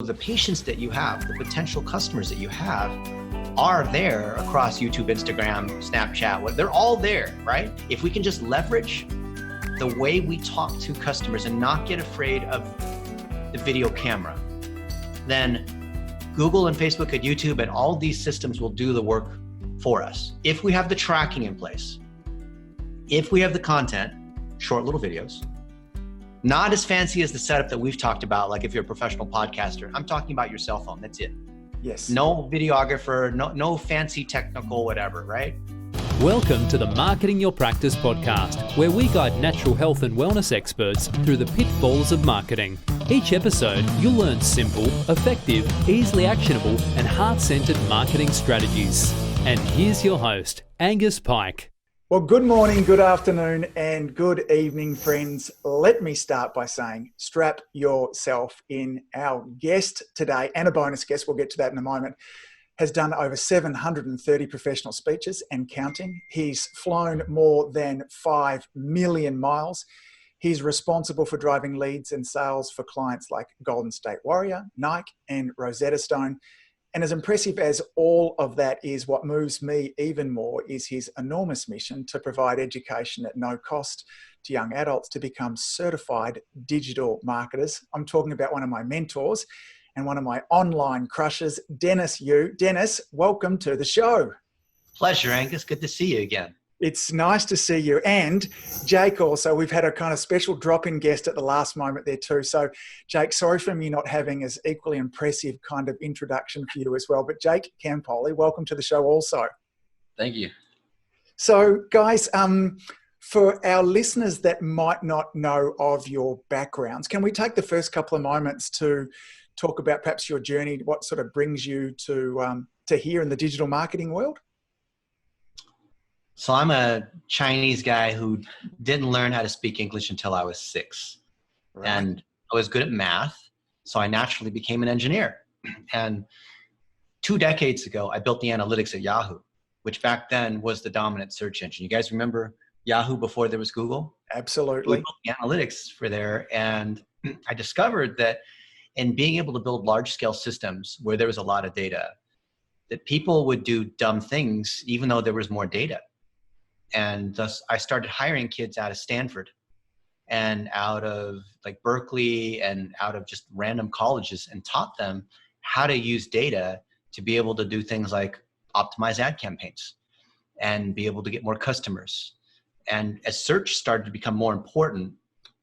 the patients that you have, the potential customers that you have are there across YouTube, Instagram, Snapchat, they're all there, right? If we can just leverage the way we talk to customers and not get afraid of the video camera, then Google and Facebook and YouTube and all these systems will do the work for us. If we have the tracking in place, if we have the content, short little videos, not as fancy as the setup that we've talked about, like if you're a professional podcaster, I'm talking about your cell phone, that's it. Yes. No videographer, no fancy technical whatever, right? Welcome to the Marketing Your Practice podcast, where we guide natural health and wellness experts through the pitfalls of marketing. Each episode, you'll learn simple, effective, easily actionable, and heart-centered marketing strategies. And here's your host, Angus Pyke. Well, good morning, good afternoon, and good evening, friends. Let me start by saying, strap yourself in. Our guest today, and a bonus guest, we'll get to that in a moment, has done over 730 professional speeches and counting. He's flown more than 5 million miles. He's responsible for driving leads and sales for clients like Golden State Warrior, Nike, and Rosetta Stone. And as impressive as all of that is, what moves me even more is his enormous mission to provide education at no cost to young adults to become certified digital marketers. I'm talking about one of my mentors and one of my online crushes, Dennis Yu. Dennis, welcome to the show. Pleasure, Angus. Good to see you again. It's nice to see you. And Jake also, we've had a kind of special drop-in guest at the last moment there too. So Jake, sorry for me not having as equally impressive kind of introduction for you as well. But Jake Campoli, welcome to the show also. Thank you. So guys, for our listeners that might not know of your backgrounds, can we take the first couple of moments to talk about perhaps your journey, what sort of brings you to here in the digital marketing world? So I'm a Chinese guy who didn't learn how to speak English until I was 6. Right. And I was good at math, so I naturally became an engineer. And 2 decades ago, I built the analytics at Yahoo, which back then was the dominant search engine. You guys remember Yahoo before there was Google? Absolutely. We built the analytics for there, and I discovered that in being able to build large-scale systems where there was a lot of data, that people would do dumb things even though there was more data. And thus I started hiring kids out of Stanford and out of like Berkeley and out of just random colleges and taught them how to use data to be able to do things like optimize ad campaigns and be able to get more customers. And as search started to become more important,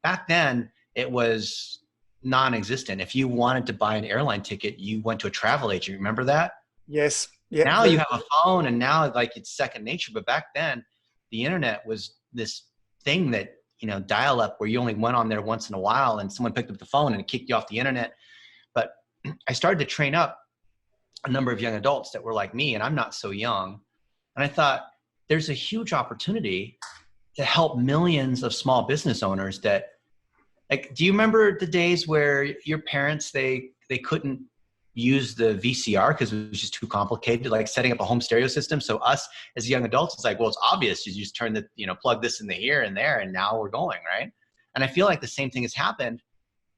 back then it was non-existent. If you wanted to buy an airline ticket, you went to a travel agent. Remember that? Yes. Yep. Now you have a phone and now like it's second nature. But back then, the internet was this thing that, dial up where you only went on there once in a while and someone picked up the phone and it kicked you off the internet. But I started to train up a number of young adults that were like me, and I'm not so young. And I thought there's a huge opportunity to help millions of small business owners that, like, do you remember the days where your parents, they couldn't use the VCR because it was just too complicated, like setting up a home stereo system? So us as young adults, it's like, well, it's obvious. You just turn the, plug this in the here and there, and now we're going, right? And I feel like the same thing has happened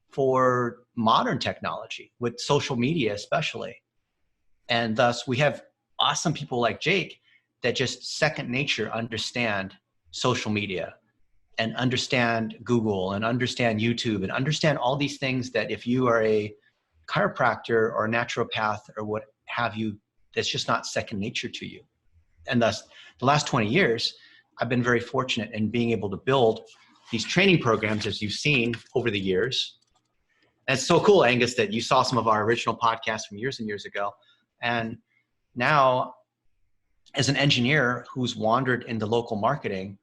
for modern technology with social media, especially. And thus we have awesome people like Jake that just second nature understand social media and understand Google and understand YouTube and understand all these things that if you are a chiropractor or a naturopath or what have you, that's just not second nature to you. And thus the last 20 years, I've been very fortunate in being able to build these training programs, as you've seen over the years. And it's so cool, Angus, that you saw some of our original podcasts from years and years ago. And now as an engineer who's wandered into local marketing,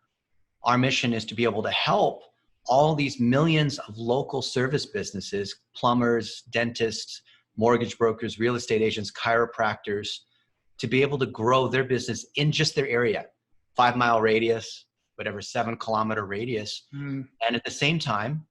our mission is to be able to help all these millions of local service businesses, plumbers, dentists, mortgage brokers, real estate agents, chiropractors, to be able to grow their business in just their area, 5-mile radius, whatever, 7-kilometer radius. And at the same time,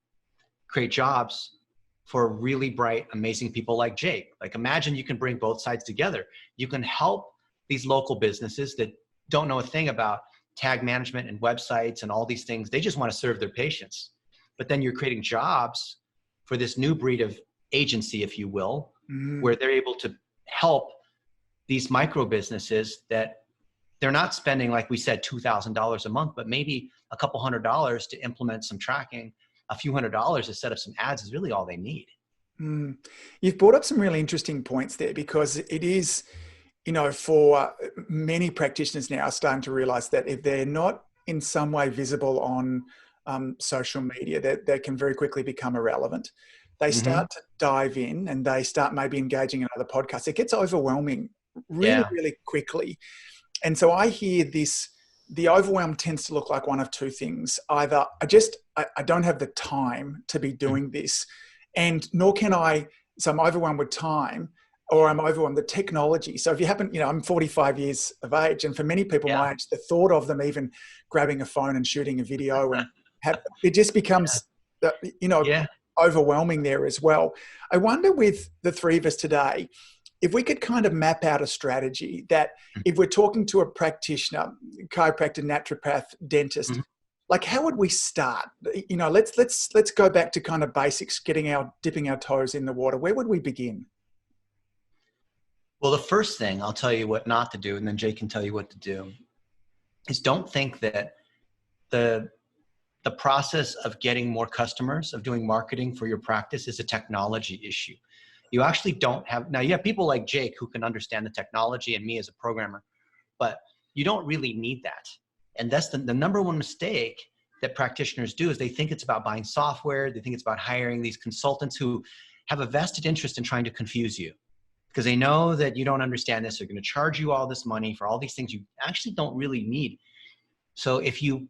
create jobs for really bright, amazing people like Jake. Like, imagine you can bring both sides together. You can help these local businesses that don't know a thing about tag management and websites and all these things. They just want to serve their patients. But then you're creating jobs for this new breed of agency, if you will, where they're able to help these micro businesses that they're not spending, like we said, $2,000 a month, but maybe a couple $100 to implement some tracking, a few $100 to set up some ads is really all they need. You've brought up some really interesting points there, because it is, for many practitioners now are starting to realize that if they're not in some way visible on social media, that they can very quickly become irrelevant. They start to dive in and they start maybe engaging in other podcasts. It gets overwhelming really, really quickly. And so I hear this, the overwhelm tends to look like one of two things. Either I don't have the time to be doing this, and nor can I, so I'm overwhelmed with time, or I'm overwhelmed with technology. So if you happen, I'm 45 years of age, and for many people my age, the thought of them even grabbing a phone and shooting a video, and it just becomes, overwhelming there as well. I wonder, with the three of us today, if we could kind of map out a strategy that if we're talking to a practitioner, chiropractor, naturopath, dentist, like how would we start? Let's go back to kind of basics, dipping our toes in the water. Where would we begin? Well, the first thing, I'll tell you what not to do, and then Jay can tell you what to do, is don't think that the process of getting more customers, of doing marketing for your practice, is a technology issue. You actually don't have, now you have people like Jake who can understand the technology, and me as a programmer, but you don't really need that. And that's the number one mistake that practitioners do, is they think it's about buying software. They think it's about hiring these consultants who have a vested interest in trying to confuse you, because they know that you don't understand this. They're going to charge you all this money for all these things you actually don't really need. So if you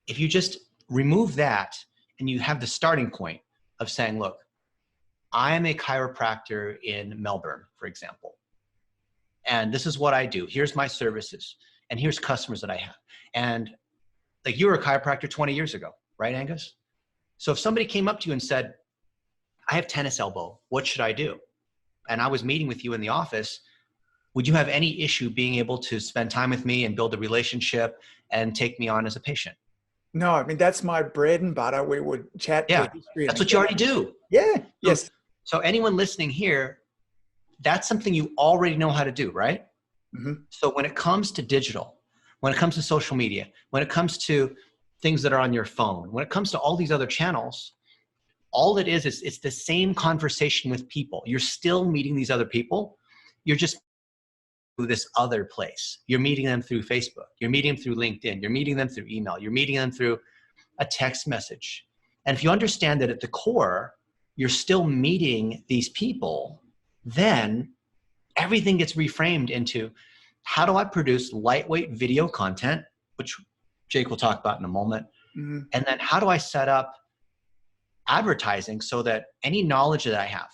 just remove that, and you have the starting point of saying, look, I am a chiropractor in Melbourne, for example, and this is what I do. Here's my services, and here's customers that I have. And like, you were a chiropractor 20 years ago, right, Angus? So if somebody came up to you and said, I have tennis elbow, what should I do? And I was meeting with you in the office, would you have any issue being able to spend time with me and build a relationship and take me on as a patient? No, I mean, that's my bread and butter. We would chat. Yeah, that's what you already do. Yeah, yes. So anyone listening here, that's something you already know how to do, right? So when it comes to digital, when it comes to social media, when it comes to things that are on your phone, when it comes to all these other channels, all it is it's the same conversation with people. You're still meeting these other people. You're just through this other place. You're meeting them through Facebook. You're meeting them through LinkedIn. You're meeting them through email. You're meeting them through a text message. And if you understand that at the core, you're still meeting these people, then everything gets reframed into, how do I produce lightweight video content, which Jake will talk about in a moment. And then how do I set up advertising so that any knowledge that I have,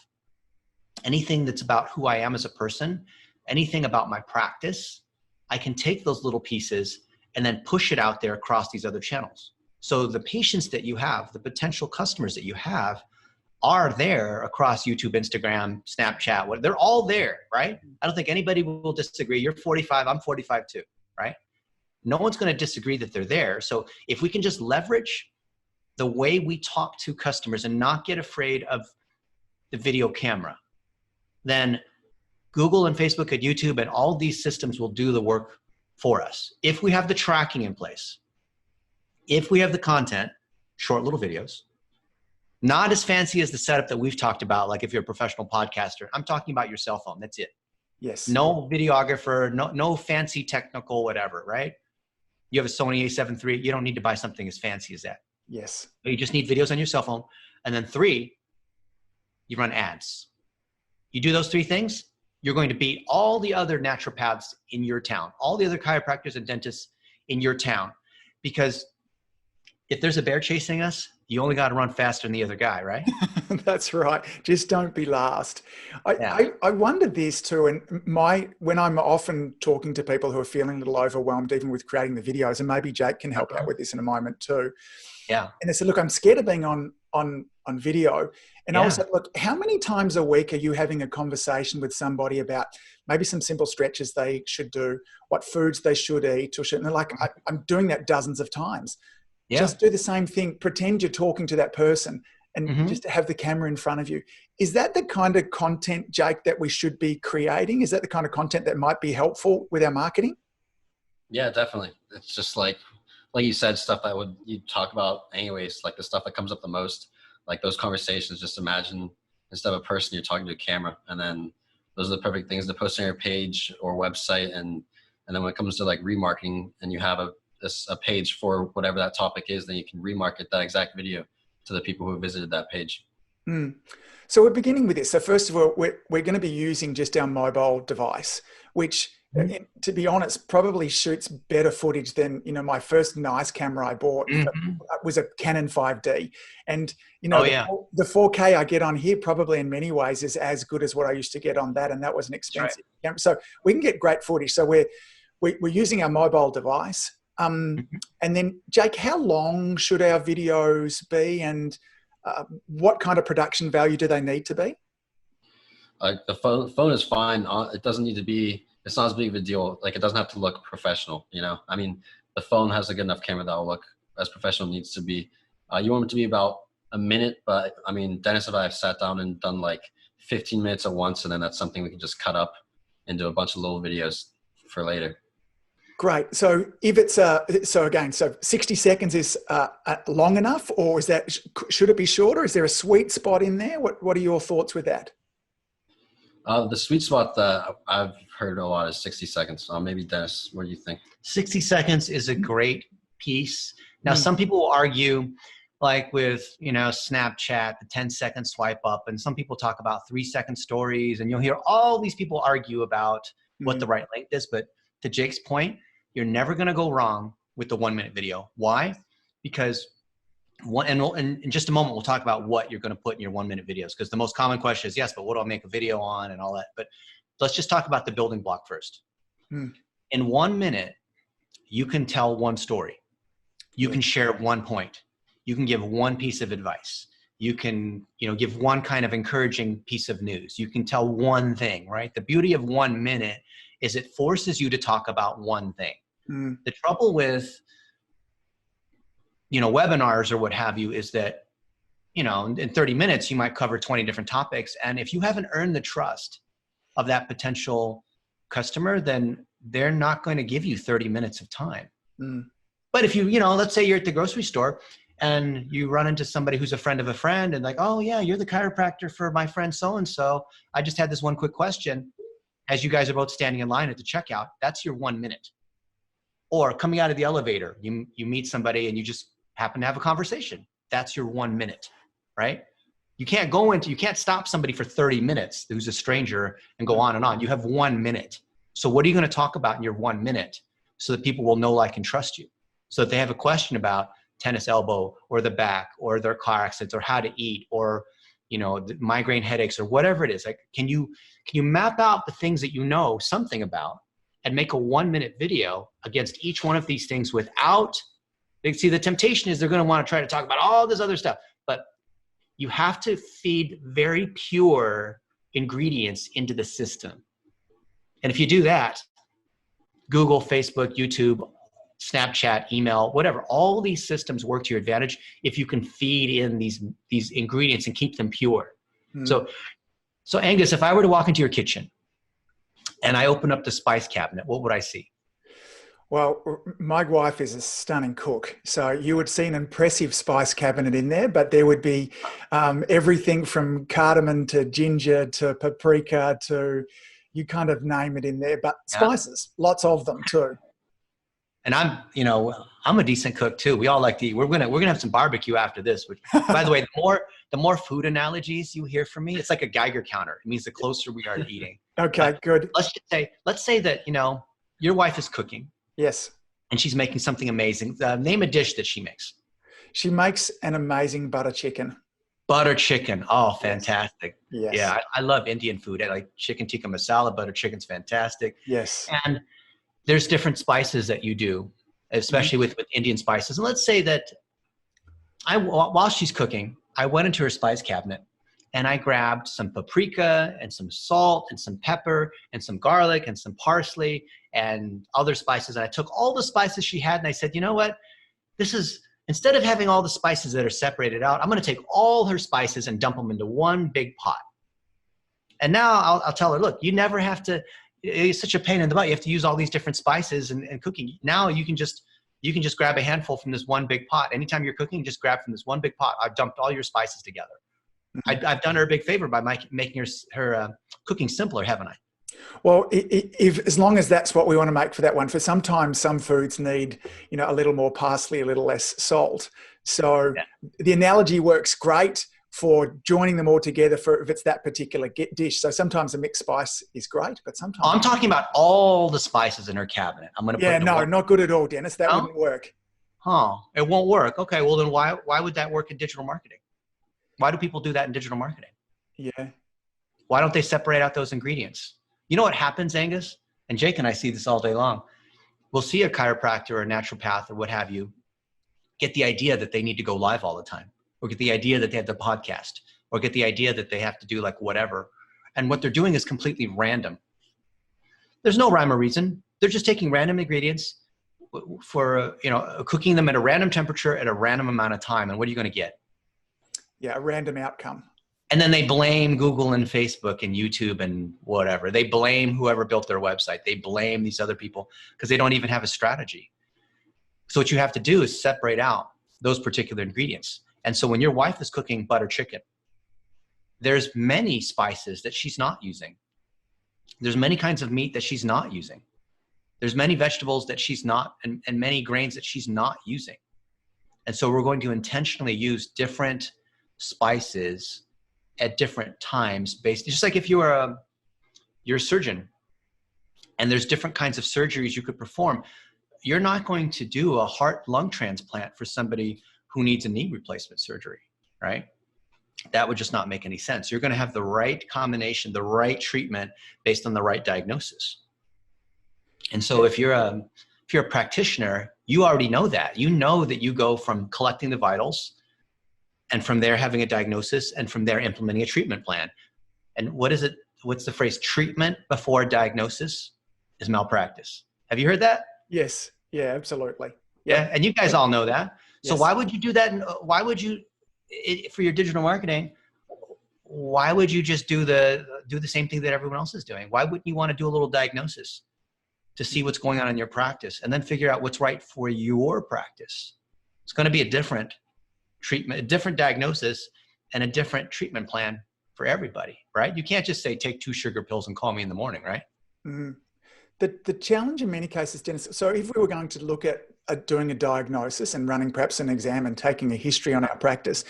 anything that's about who I am as a person, anything about my practice, I can take those little pieces and then push it out there across these other channels. So the patients that you have, the potential customers that you have, are there across YouTube, Instagram, Snapchat, they're all there, right? I don't think anybody will disagree. You're 45, I'm 45 too, right? No one's going to disagree that they're there. So if we can just leverage the way we talk to customers and not get afraid of the video camera, then Google and Facebook and YouTube and all these systems will do the work for us. If we have the tracking in place, if we have the content, short little videos, not as fancy as the setup that we've talked about, like if you're a professional podcaster, I'm talking about your cell phone, that's it. Yes. No videographer, no fancy technical whatever, right? You have a Sony a7 III, you don't need to buy something as fancy as that. Yes. You just need videos on your cell phone. And then 3, you run ads. You do those 3 things, you're going to beat all the other naturopaths in your town, all the other chiropractors and dentists in your town. Because if there's a bear chasing us, you only got to run faster than the other guy, right? That's right. Just don't be last. I wonder this too. And when I'm often talking to people who are feeling a little overwhelmed, even with creating the videos, and maybe Jake can help out with this in a moment too. Yeah. And they said, look, I'm scared of being on video. And I was like, look, how many times a week are you having a conversation with somebody about maybe some simple stretches they should do, what foods they should eat or shouldn't? And they're like, I'm doing that dozens of times. Yeah. Just do the same thing. Pretend you're talking to that person and just have the camera in front of you. Is that the kind of content, Jake, that we should be creating? Is that the kind of content that might be helpful with our marketing? Yeah, definitely. It's just like you said, stuff that you talk about anyways, like the stuff that comes up the most, like those conversations. Just imagine instead of a person, you're talking to a camera, and then those are the perfect things to post on your page or website. And then when it comes to like remarketing, and you have a page for whatever that topic is, then you can remarket that exact video to the people who visited that page. Mm. So we're beginning with this. So first of all, we're going to be using just our mobile device, which, to be honest, probably shoots better footage than, my first nice camera I bought was a Canon 5D. And, the 4K I get on here probably in many ways is as good as what I used to get on that. And that was an expensive camera. So we can get great footage. So we're using our mobile device. And then, Jake, how long should our videos be, and what kind of production value do they need to be? The phone is fine. It doesn't need to be, it's not as big of a deal. Like, it doesn't have to look professional, I mean, the phone has a good enough camera that will look as professional as it needs to be. You want it to be about a minute, but I mean, Dennis and I have sat down and done like 15 minutes at once, and then that's something we can just cut up into a bunch of little videos for later. Great. So if it's so 60 seconds is long enough, or should it be shorter? Is there a sweet spot in there? What are your thoughts with that? The sweet spot that I've heard a lot is 60 seconds. Maybe Dennis, what do you think? 60 seconds is a great piece. Now, some people will argue, like with, Snapchat, the 10-second swipe up, and some people talk about 3-second stories, and you'll hear all these people argue about what the right length is. But to Jake's point, you're never going to go wrong with the 1-minute video. Why? Because and in just a moment, we'll talk about what you're going to put in your 1-minute videos, because the most common question is, yes, but what do I make a video on and all that? But let's just talk about the building block first. In 1 minute, you can tell one story. You can share one point. You can give one piece of advice. You can, give one kind of encouraging piece of news. You can tell one thing, right? The beauty of 1 minute is it forces you to talk about one thing. The trouble with, webinars or what have you is that, in 30 minutes, you might cover 20 different topics. And if you haven't earned the trust of that potential customer, then they're not going to give you 30 minutes of time. But if you, let's say you're at the grocery store and you run into somebody who's a friend of a friend, and like, oh yeah, you're the chiropractor for my friend so-and-so. I just had this one quick question. As you guys are both standing in line at the checkout, that's your 1 minute. Or coming out of the elevator, you meet somebody and you just happen to have a conversation. That's your 1 minute, right? You can't stop somebody for 30 minutes who's a stranger and go on and on. You have 1 minute. So what are you going to talk about in your 1 minute so that people will know, like, and trust you? So if they have a question about tennis elbow or the back or their car accidents or how to eat or, the migraine headaches or whatever it is, like, can you map out the things that you know something about and make a 1 minute video against each one of these things without, see, the temptation is they're going to want to try to talk about all this other stuff, but you have to feed very pure ingredients into the system. And if you do that, Google, Facebook, YouTube, Snapchat, email, whatever, all these systems work to your advantage if you can feed in these ingredients and keep them pure. So Angus, if I were to walk into your kitchen and I open up the spice cabinet, what would I see? Well, my wife is a stunning cook, so you would see an impressive spice cabinet in there, but there would be everything from cardamom to ginger to paprika to, you kind of name it in there, but spices, lots of them too. And I'm a decent cook too. We all like to eat. We're gonna have some barbecue after this. Which, by the way, the more food analogies you hear from me, it's like a Geiger counter. It means the closer we are to eating. Okay, good. Let's say that your wife is cooking. Yes. And she's making something amazing. Name a dish that she makes. She makes an amazing butter chicken. Butter chicken. Oh, fantastic. Yes. Yeah, I love Indian food. I like chicken tikka masala. Butter chicken's fantastic. Yes. And there's different spices that you do, especially with Indian spices. And let's say that while she's cooking, I went into her spice cabinet and I grabbed some paprika and some salt and some pepper and some garlic and some parsley and other spices. And I took all the spices she had and I said, you know what? Instead of having all the spices that are separated out, I'm going to take all her spices and dump them into one big pot. And now I'll tell her, look, you never have to, it's such a pain in the butt. You have to use all these different spices and cooking. Now you can just grab a handful from this one big pot. Anytime you're cooking, just grab from this one big pot. I've dumped all your spices together. I've done her a big favor by making her cooking simpler, haven't I? Well, if as long as that's what we want to make for that one, for sometimes some foods need, a little more parsley, a little less salt. So the analogy works great for joining them all together for if it's that particular dish. So sometimes a mixed spice is great, but sometimes I'm talking about all the spices in her cabinet. I'm going to put not good at all, Dennis. That wouldn't work. It won't work. Okay, well then why would that work in digital marketing? Why do people do that in digital marketing? Yeah. Why don't they separate out those ingredients? You know what happens, Angus? And Jake and I see this all day long. We'll see a chiropractor or a naturopath or what have you get the idea that they need to go live all the time, or get the idea that they have the podcast, or get the idea that they have to do like whatever. And what they're doing is completely random. There's no rhyme or reason. They're just taking random ingredients for, cooking them at a random temperature at a random amount of time. And what are you going to get? Yeah, a random outcome. And then they blame Google and Facebook and YouTube and whatever. They blame whoever built their website. They blame these other people because they don't even have a strategy. So what you have to do is separate out those particular ingredients. And so when your wife is cooking butter chicken, there's many spices that she's not using. There's many kinds of meat that she's not using. There's many vegetables that she's not, and many grains that she's not using. And so we're going to intentionally use different spices at different times just like if you're a surgeon and there's different kinds of surgeries you could perform. You're not going to do a heart lung transplant for somebody who needs a knee replacement surgery, right? That would just not make any sense. You're going to have the right combination, the right treatment based on the right diagnosis. And so if you're a practitioner, you already know that. You know that you go from collecting the vitals and from there having a diagnosis and from there implementing a treatment plan. And what's the phrase? Treatment before diagnosis is malpractice. Have you heard that? Yes. Yeah, absolutely. Yeah. And you guys all know that. So Yes. why would you do that? And why would you, for your digital marketing, why would you just do the same thing that everyone else is doing? Why wouldn't you want to do a little diagnosis to see what's going on in your practice and then figure out what's right for your practice? It's going to be a different treatment, a different diagnosis, and a different treatment plan for everybody, right? You can't just say, take 2 sugar pills and call me in the morning, right? Mm-hmm. The challenge in many cases, Dennis, so if we were going to look at doing a diagnosis and running perhaps an exam and taking a history on our practice,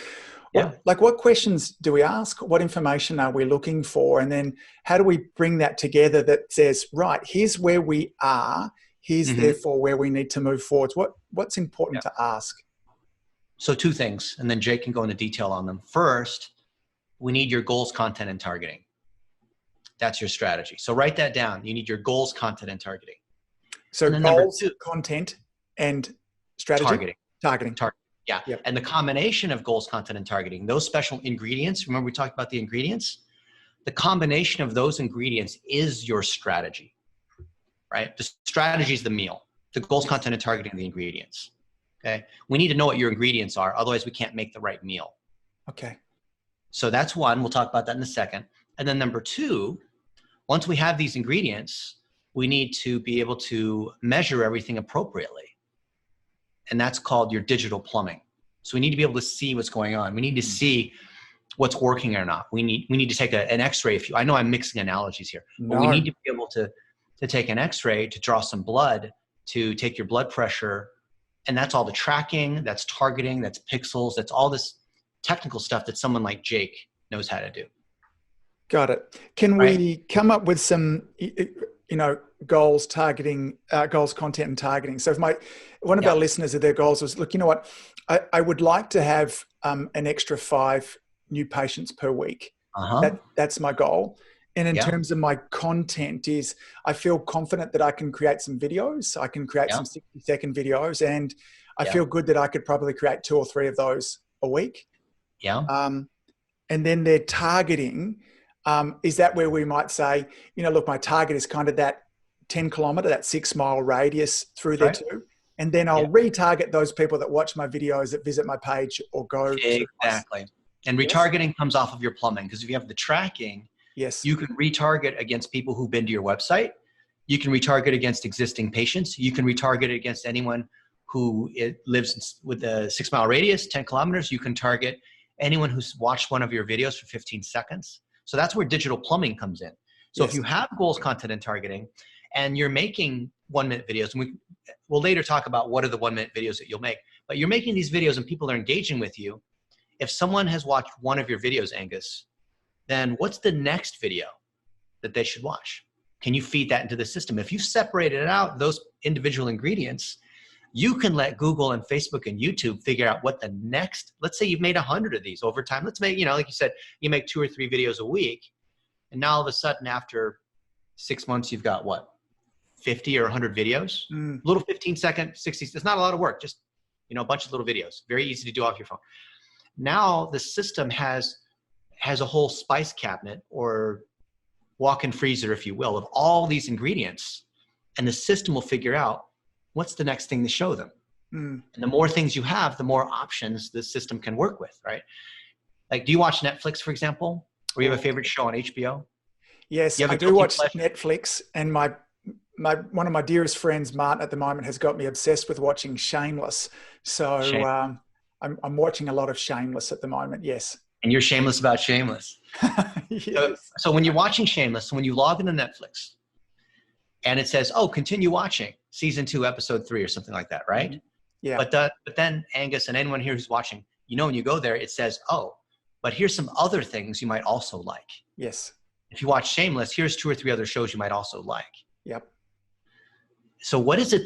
what questions do we ask? What information are we looking for? And then how do we bring that together that says, right, here's where we are, here's therefore where we need to move forwards. What's important to ask? So 2 things, and then Jake can go into detail on them. First, we need your goals, content, and targeting. That's your strategy. So write that down. You need your goals, content, and targeting. So goals, content, and strategy? Targeting. Yeah. Yep. And the combination of goals, content, and targeting, those special ingredients, remember we talked about the ingredients? The combination of those ingredients is your strategy, right? The strategy is the meal. The goals, content, and targeting are the ingredients. Okay. We need to know what your ingredients are. Otherwise we can't make the right meal. Okay. So that's one. We'll talk about that in a second. And then number 2, once we have these ingredients, we need to be able to measure everything appropriately. And that's called your digital plumbing. So we need to be able to see what's going on. We need to see what's working or not. We need to take an x-ray. I know I'm mixing analogies here, but we need to be able to take an x-ray, to draw some blood, to take your blood pressure. And that's all the tracking, that's targeting, that's pixels, that's all this technical stuff that someone like Jake knows how to do. Got it. Can we come up with some, goals, targeting, goals, content, and targeting? So if one of our listeners of their goals was, look, you know what, I would like to have an extra 5 new patients per week. That's my goal. And in terms of my content is, I feel confident that I can create some videos. I can create some 60-second videos, and I feel good that I could probably create 2 or 3 of those a week. Yeah. And then their targeting, is that where we might say, look, my target is kind of that 10-kilometer, that 6-mile radius through there too. And then I'll retarget those people that watch my videos, that visit my page or go. Exactly. And retargeting comes off of your plumbing, because if you have the tracking, Yes. You can retarget against people who've been to your website. You can retarget against existing patients. You can retarget against anyone who lives with a 6 mile radius, 10 kilometers. You can target anyone who's watched one of your videos for 15 seconds. So that's where digital plumbing comes in. So Yes. if you have goals, content, and targeting, and you're making 1 minute videos, and we'll later talk about what are the 1 minute videos that you'll make, but you're making these videos and people are engaging with you. If someone has watched one of your videos, Angus, then what's the next video that they should watch? Can you feed that into the system? If you separated out those individual ingredients, you can let Google and Facebook and YouTube figure out what the next, let's say you've made 100 of these over time. Let's make, like you said, you make 2 or 3 videos a week. And now all of a sudden after 6 months, you've got what, 50 or 100 videos? Little 15-second, 60, it's not a lot of work, just, a bunch of little videos. Very easy to do off your phone. Now the system has a whole spice cabinet or walk-in freezer, if you will, of all these ingredients. And the system will figure out what's the next thing to show them. And the more things you have, the more options the system can work with, right? Like, do you watch Netflix, for example? Or you have a favorite show on HBO? Yes, I do watch Netflix, and one of my dearest friends, Martin, at the moment has got me obsessed with watching Shameless. So I'm watching a lot of Shameless at the moment, yes. And you're shameless about Shameless. Yes. So when you're watching Shameless, when you log into Netflix and it says, oh, continue watching season 2, episode 3 or something like that, right? Mm-hmm. Yeah. But then Angus and anyone here who's watching, when you go there, it says, oh, but here's some other things you might also like. Yes. If you watch Shameless, here's 2 or 3 other shows you might also like. Yep. So what is it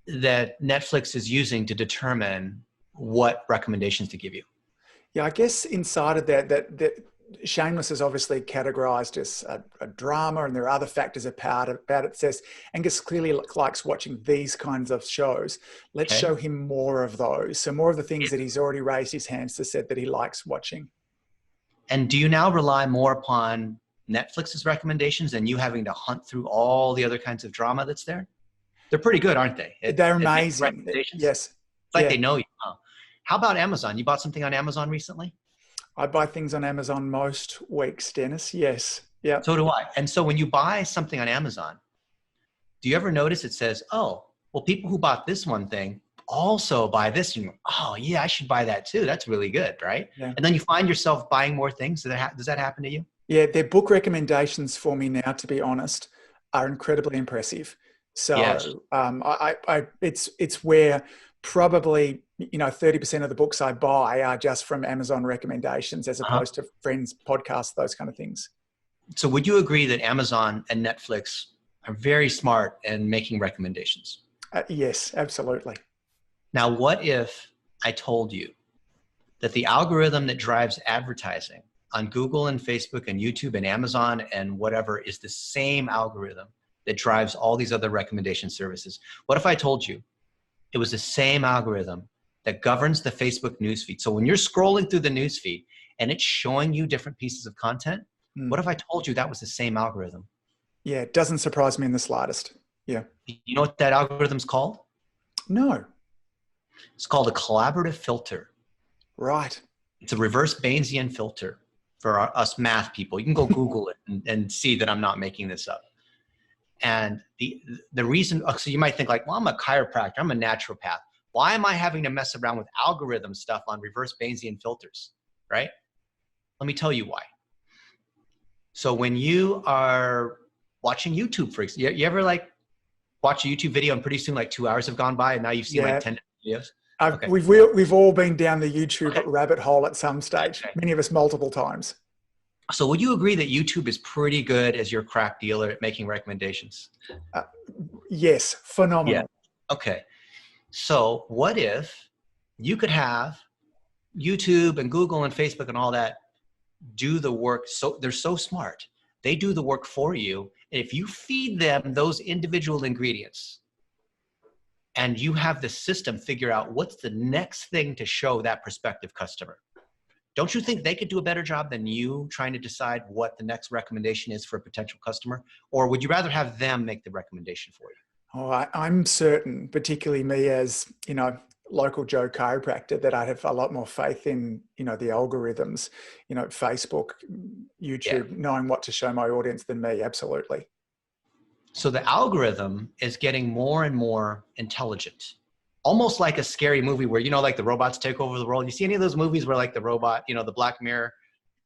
that Netflix is using to determine what recommendations to give you? Yeah, I guess inside of that Shameless is obviously categorized as a drama, and there are other factors about it. It says Angus clearly likes watching these kinds of shows. Let's show him more of those. So more of the things that he's already raised his hands to said that he likes watching. And do you now rely more upon Netflix's recommendations than you having to hunt through all the other kinds of drama that's there? They're pretty good, aren't they? They're amazing. Yes. It's like they know you. Huh? How about Amazon? You bought something on Amazon recently? I buy things on Amazon most weeks, Dennis. Yes. Yeah. So do I. And so when you buy something on Amazon, do you ever notice it says, oh, well, people who bought this one thing also buy this. And you go, oh, yeah, I should buy that too. That's really good, right? Yeah. And then you find yourself buying more things. Does that happen to you? Yeah, their book recommendations for me now, to be honest, are incredibly impressive. So yes. It's where probably 30% of the books I buy are just from Amazon recommendations as opposed to friends' podcasts, those kind of things. So would you agree that Amazon and Netflix are very smart in making recommendations? Yes, absolutely. Now, what if I told you that the algorithm that drives advertising on Google and Facebook and YouTube and Amazon and whatever is the same algorithm that drives all these other recommendation services? What if I told you it was the same algorithm that governs the Facebook newsfeed? So when you're scrolling through the newsfeed and it's showing you different pieces of content, what if I told you that was the same algorithm? Yeah, it doesn't surprise me in the slightest. Yeah. You know what that algorithm's called? No. It's called a collaborative filter. Right. It's a reverse Bayesian filter for us math people. You can go Google it and see that I'm not making this up. And the reason, so you might think like, well, I'm a chiropractor, I'm a naturopath. Why am I having to mess around with algorithm stuff on reverse Bayesian filters, right? Let me tell you why. So when you are watching YouTube, for example, you ever like watch a YouTube video and pretty soon like 2 hours have gone by and now you've seen like 10 videos? Okay. We've all been down the YouTube rabbit hole at some stage, many of us multiple times. So would you agree that YouTube is pretty good as your crack dealer at making recommendations? Yes, phenomenal. Yeah. Okay. So what if you could have YouTube and Google and Facebook and all that do the work? So they're so smart. They do the work for you. And if you feed them those individual ingredients and you have the system figure out what's the next thing to show that prospective customer, don't you think they could do a better job than you trying to decide what the next recommendation is for a potential customer? Or would you rather have them make the recommendation for you? Oh, I'm certain, particularly me as, local Joe chiropractor that I'd have a lot more faith in, the algorithms, Facebook, YouTube, knowing what to show my audience than me. Absolutely. So the algorithm is getting more and more intelligent, almost like a scary movie where, like the robots take over the world. You see any of those movies where like the robot, the Black Mirror,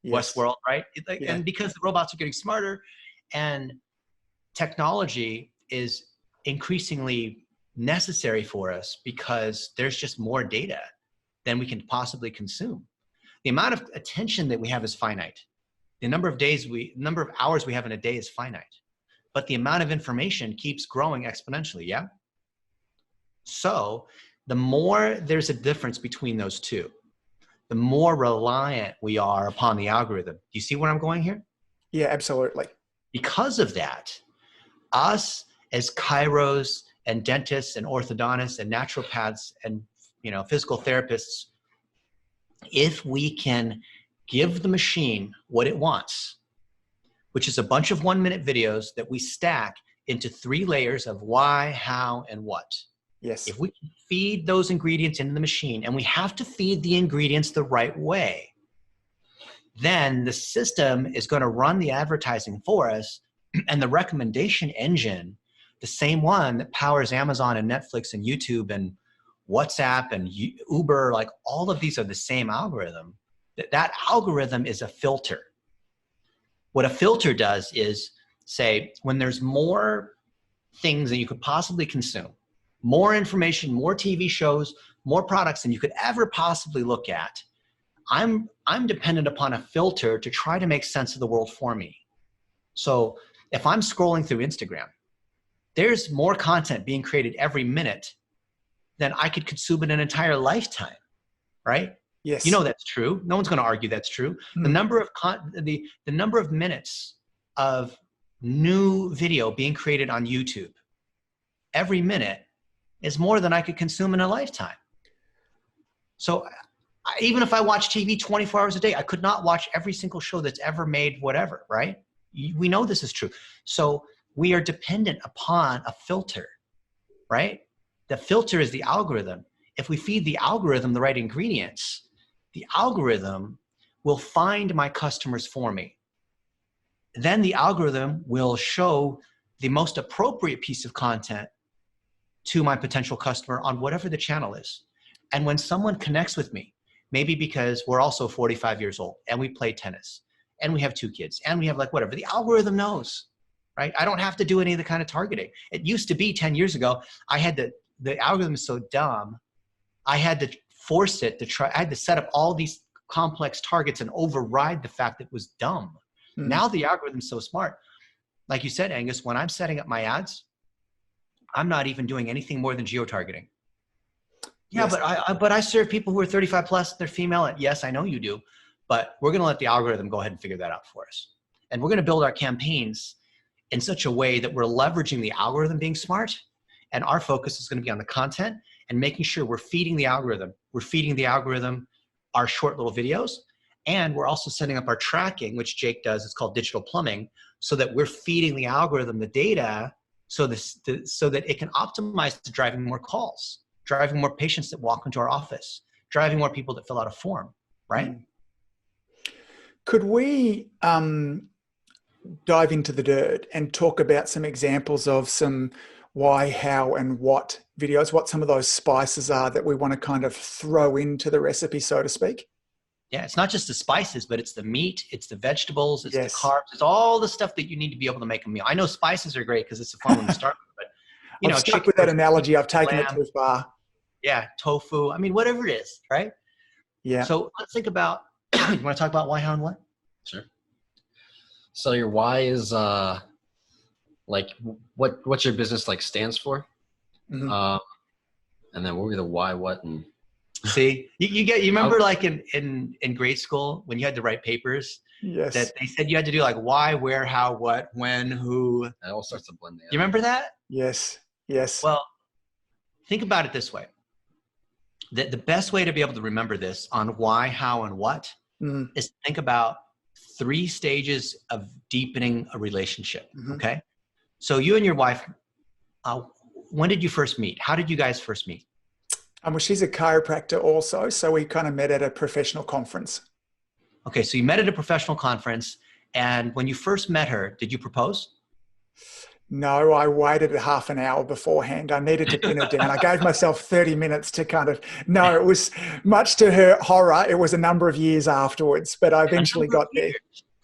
Westworld, right? And because the robots are getting smarter and technology is increasingly necessary for us because there's just more data than we can possibly consume. The amount of attention that we have is finite. The number of hours we have in a day is finite. But the amount of information keeps growing exponentially, yeah? So the more there's a difference between those two, the more reliant we are upon the algorithm. Do you see where I'm going here? Yeah, absolutely. Because of that, us as chiros and dentists and orthodontists and naturopaths and physical therapists, if we can give the machine what it wants, which is a bunch of 1-minute videos that we stack into 3 layers of why, how, and what. Yes. If we can feed those ingredients into the machine, and we have to feed the ingredients the right way, then the system is going to run the advertising for us, and the recommendation engine, the same one that powers Amazon and Netflix and YouTube and WhatsApp and Uber, like all of these are the same algorithm. That algorithm is a filter. What a filter does is say, when there's more things that you could possibly consume, more information, more TV shows, more products than you could ever possibly look at, I'm dependent upon a filter to try to make sense of the world for me. So if I'm scrolling through Instagram, there's more content being created every minute than I could consume in an entire lifetime, right? Yes. That's true. No one's going to argue that's true. The number of the number of minutes of new video being created on YouTube every minute is more than I could consume in a lifetime. So even if I watch TV 24 hours a day, I could not watch every single show that's ever made whatever, right? We know this is true. So we are dependent upon a filter, right? The filter is the algorithm. If we feed the algorithm the right ingredients, the algorithm will find my customers for me. Then the algorithm will show the most appropriate piece of content to my potential customer on whatever the channel is. And when someone connects with me, maybe because we're also 45 years old and we play tennis and we have 2 kids and we have like whatever, the algorithm knows, right? I don't have to do any of the kind of targeting. It used to be 10 years ago, the algorithm is so dumb, I had to force it to try, I had to set up all these complex targets and override the fact that it was dumb. Now the algorithm's so smart. Like you said, Angus, when I'm setting up my ads, I'm not even doing anything more than geo-targeting. Yeah, yes. but I serve people who are 35 plus, they're female. And yes, I know you do, but we're going to let the algorithm go ahead and figure that out for us. And we're going to build our campaigns in such a way that we're leveraging the algorithm being smart. And our focus is going to be on the content and making sure we're feeding the algorithm. We're feeding the algorithm our short little videos. And we're also setting up our tracking, which Jake does. It's called digital plumbing, so that we're feeding the algorithm the data so that it can optimize to driving more calls, driving more patients that walk into our office, driving more people that fill out a form, right? Could we dive into the dirt and talk about some examples of some why, how, and what videos, what some of those spices are that we want to kind of throw into the recipe, so to speak? Yeah, it's not just the spices, but it's the meat, it's the vegetables, it's yes. the carbs, it's all the stuff that you need to be able to make a meal. I know spices are great because it's a fun one to start with, but I've stuck with that analogy. I've taken it too far. Yeah, tofu. I mean, whatever it is, right? Yeah. So let's think about, you want to talk about why, how, and what? Sure. So your why is like what's your business like stands for? And then what were the why, what, and see, you remember like in grade school when you had to write papers? Yes. That they said you had to do like why, where, how, what, when, who. It all starts to blend together. You remember that? Yes. Yes. Well, think about it this way. The best way to be able to remember this on why, how, and what is to think about 3 stages of deepening a relationship. Okay. So you and your wife, when did you first meet? How did you guys first meet? Well, she's a chiropractor also, so we kind of met at a professional conference. Okay, so you met at a professional conference, and when you first met her, did you propose? No, I waited a half an hour beforehand. I needed to pin her down. I gave myself 30 minutes to kind of, no, it was much to her horror. It was a number of years afterwards, but I eventually got there.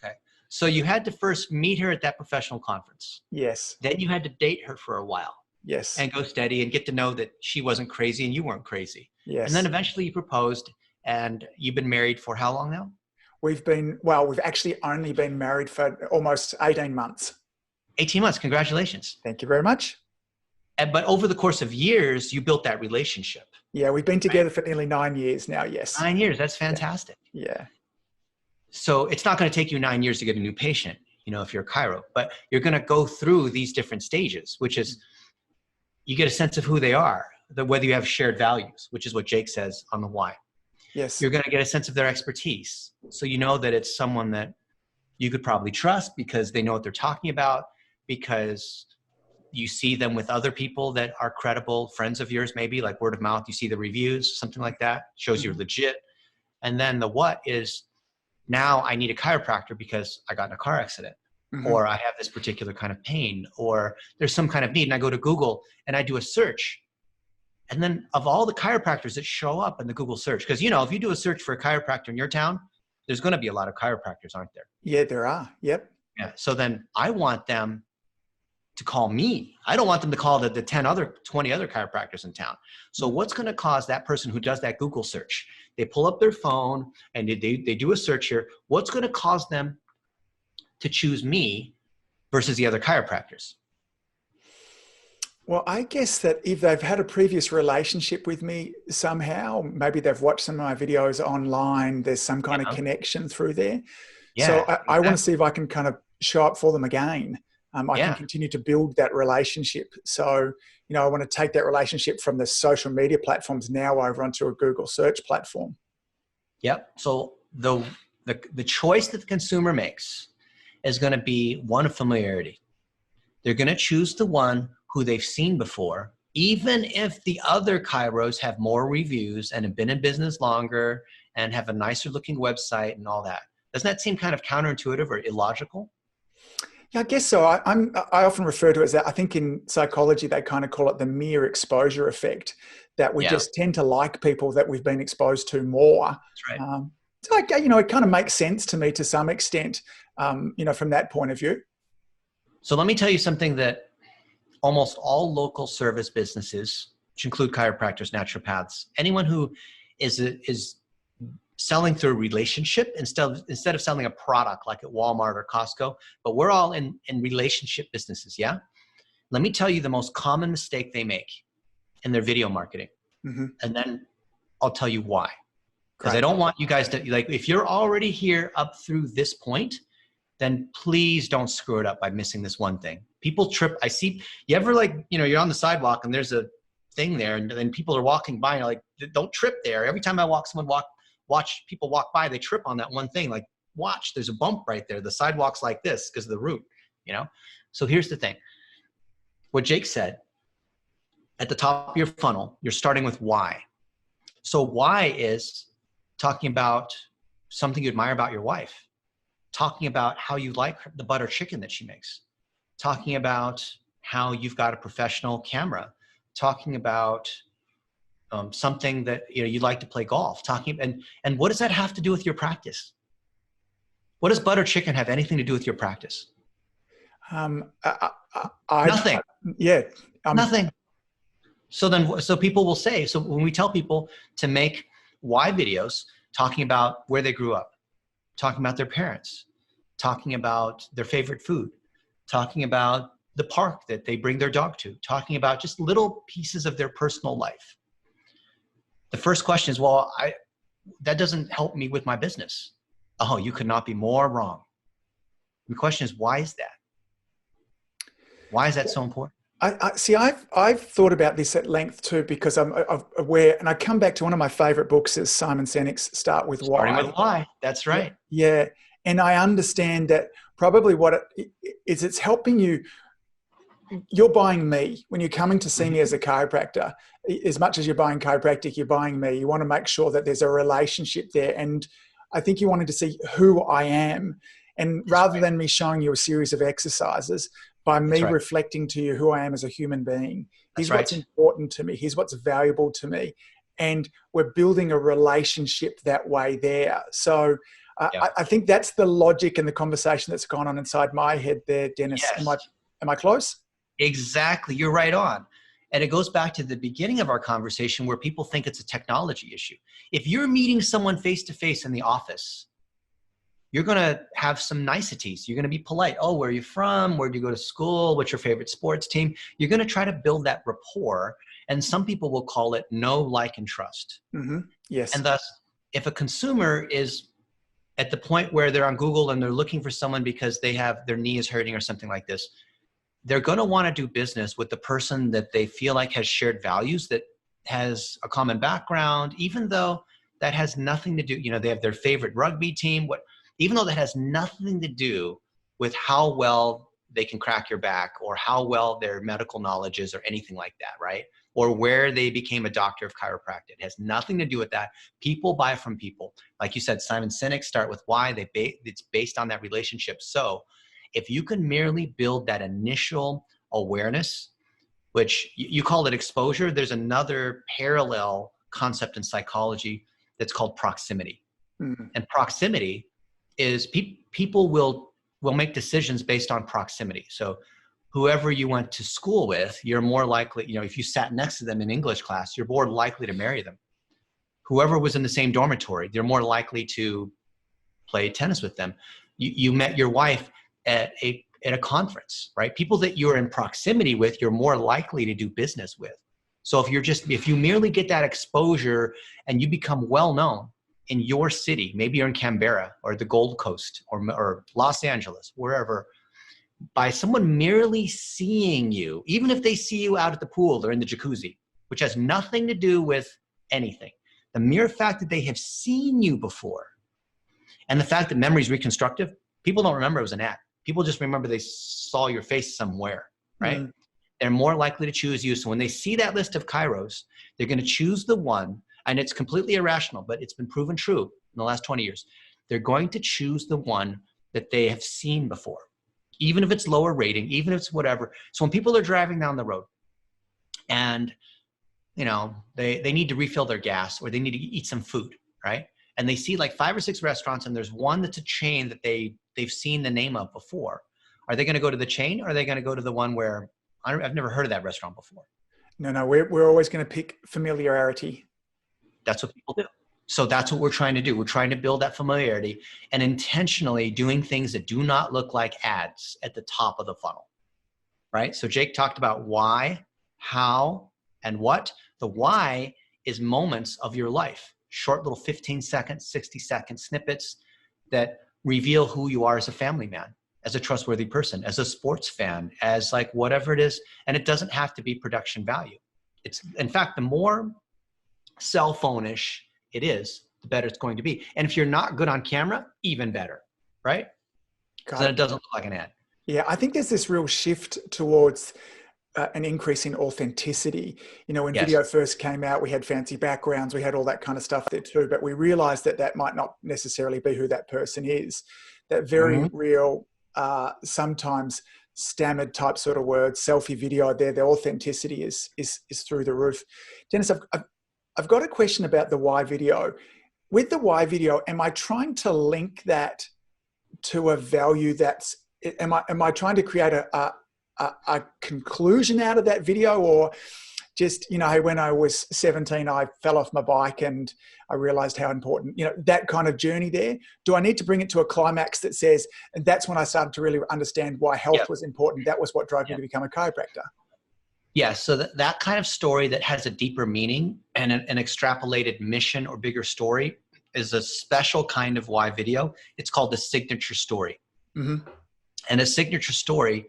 Okay. So you had to first meet her at that professional conference. Yes. Then you had to date her for a while. Yes. And go steady and get to know that she wasn't crazy and you weren't crazy. Yes. And then eventually you proposed, and you've been married for how long now? We've actually only been married for almost 18 months. 18 months. Congratulations. Thank you very much. But over the course of years, you built that relationship. Yeah, we've been together for nearly 9 years now, yes. 9 years. That's fantastic. Yeah. So it's not going to take you 9 years to get a new patient, if you're a chiro, but you're going to go through these different stages, which is you get a sense of who they are, whether you have shared values, which is what Jake says on the why. Yes. You're going to get a sense of their expertise. So you know that it's someone that you could probably trust because they know what they're talking about, because you see them with other people that are credible, friends of yours, maybe like word of mouth. You see the reviews, something like that, shows you're legit. And then the what is, now I need a chiropractor because I got in a car accident, or I have this particular kind of pain, or there's some kind of need. And I go to Google and I do a search. And then of all the chiropractors that show up in the Google search, because, if you do a search for a chiropractor in your town, there's going to be a lot of chiropractors, aren't there? Yeah, there are. Yep. Yeah. So then I want them to call me. I don't want them to call the 20 other chiropractors in town. So what's going to cause that person who does that Google search, they pull up their phone and they do a search here. What's going to cause them to choose me versus the other chiropractors? Well, I guess that if they've had a previous relationship with me somehow, maybe they've watched some of my videos online, there's some kind of connection through there. Yeah, so exactly. I want to see if I can kind of show up for them again. I can continue to build that relationship. So, I want to take that relationship from the social media platforms now over onto a Google search platform. Yep. So the choice that the consumer makes is going to be one of familiarity. They're going to choose the one who they've seen before, even if the other chiros have more reviews and have been in business longer and have a nicer looking website and all that. Doesn't that seem kind of counterintuitive or illogical? Yeah, I guess so. I often refer to it as that. I think in psychology, they kind of call it the mere exposure effect, that we just tend to like people that we've been exposed to more. That's right. So it kind of makes sense to me to some extent, from that point of view. So let me tell you something that almost all local service businesses, which include chiropractors, naturopaths, anyone who is selling through a relationship instead of selling a product like at Walmart or Costco, but we're all in relationship businesses. Yeah. Let me tell you the most common mistake they make in their video marketing. And then I'll tell you why. Because I don't want you guys to, if you're already here up through this point, then please don't screw it up by missing this one thing. People trip. I see, you ever you're on the sidewalk and there's a thing there and then people are walking by and you're like, don't trip there. Every time I watch people walk by, they trip on that one thing. Like, watch, there's a bump right there. The sidewalk's like this because of the route, So here's the thing. What Jake said, at the top of your funnel, you're starting with why. So why is talking about something you admire about your wife, talking about how you like the butter chicken that she makes, talking about how you've got a professional camera, talking about something that you like to play golf, and what does that have to do with your practice? What does butter chicken have anything to do with your practice? Nothing. Nothing. So people will say, so when we tell people to make why videos, talking about where they grew up, talking about their parents, talking about their favorite food, talking about the park that they bring their dog to, talking about just little pieces of their personal life. The first question is, well, that doesn't help me with my business. Oh, you could not be more wrong. The question is, why is that? Why is that so important? I've thought about this at length too, because I'm aware, and I come back to one of my favorite books is Simon Sinek's Start With Why. Starting with why. That's right. Yeah. And I understand that probably what it is, it's helping you you're buying me when you're coming to see me as a chiropractor. As much as you're buying chiropractic, you're buying me. You want to make sure that there's a relationship there. And I think you wanted to see who I am. And rather than me showing you a series of exercises, by me reflecting to you who I am as a human being, here's what's important to me, here's what's valuable to me. And we're building a relationship that way there. So I think that's the logic and the conversation that's gone on inside my head there, Dennis. Yes. Am I close? Exactly. You're right on. And it goes back to the beginning of our conversation where people think it's a technology issue. If you're meeting someone face-to-face in the office, you're going to have some niceties. You're going to be polite. Oh, where are you from? Where do you go to school? What's your favorite sports team? You're going to try to build that rapport. And some people will call it know, like, and trust. Mm-hmm. Yes. And thus, if a consumer is at the point where they're on Google and they're looking for someone because they have their knee is hurting or something like this, they're going to want to do business with the person that they feel like has shared values, that has a common background, even though that has nothing to do, they have their favorite rugby team, even though that has nothing to do with how well they can crack your back or how well their medical knowledge is or anything like that, right? Or where they became a doctor of chiropractic. It has nothing to do with that. People buy from people. Like you said, Simon Sinek, start with why. It's based on that relationship. So if you can merely build that initial awareness, which you call it exposure, there's another parallel concept in psychology that's called proximity. Mm-hmm. And proximity is people will make decisions based on proximity. So whoever you went to school with, you're more likely, if you sat next to them in English class, you're more likely to marry them. Whoever was in the same dormitory, you're more likely to play tennis with them. You met your wife at a conference, right? People that you're in proximity with, you're more likely to do business with. So if you merely get that exposure and you become well-known in your city, maybe you're in Canberra or the Gold Coast or Los Angeles, wherever, by someone merely seeing you, even if they see you out at the pool or in the jacuzzi, which has nothing to do with anything, the mere fact that they have seen you before, and the fact that memory is reconstructive, people don't remember it was an ad. People just remember they saw your face somewhere, right? Mm-hmm. They're more likely to choose you. So when they see that list of chiros, they're going to choose the one, and it's completely irrational, but it's been proven true in the last 20 years. They're going to choose the one that they have seen before, even if it's lower rating, even if it's whatever. So when people are driving down the road and, they need to refill their gas or they need to eat some food, right? And they see like 5 or 6 restaurants and there's one that's a chain that they've seen the name of before. Are they going to go to the chain or are they going to go to the one where I've never heard of that restaurant before? No, we're always going to pick familiarity. That's what people do. So that's what we're trying to do. We're trying to build that familiarity and intentionally doing things that do not look like ads at the top of the funnel, right? So Jake talked about why, how, and what. The why is moments of your life, short little 15-second, 60-second snippets that reveal who you are as a family man, as a trustworthy person, as a sports fan, as like whatever it is. And it doesn't have to be production value. It's, in fact, the more cell phone-ish it is, the better it's going to be. And if you're not good on camera, even better, right? Because then it doesn't look like an ad. Yeah, I think there's this real shift towards an increase in authenticity. When video first came out, we had fancy backgrounds, we had all that kind of stuff there too, but we realized that might not necessarily be who that person is. That very real, sometimes stammered type sort of words, selfie video there, the authenticity is through the roof. Dennis, I've got a question about the why video. With the why video, am I trying to link that to a value that's, am I trying to create a conclusion out of that video, or just, when I was 17, I fell off my bike and I realized how important, that kind of journey there? Do I need to bring it to a climax that says, and that's when I started to really understand why health was important. That was what drove me to become a chiropractor. Yeah, so that kind of story that has a deeper meaning and an extrapolated mission or bigger story is a special kind of why video. It's called the signature story. Mm-hmm. And a signature story,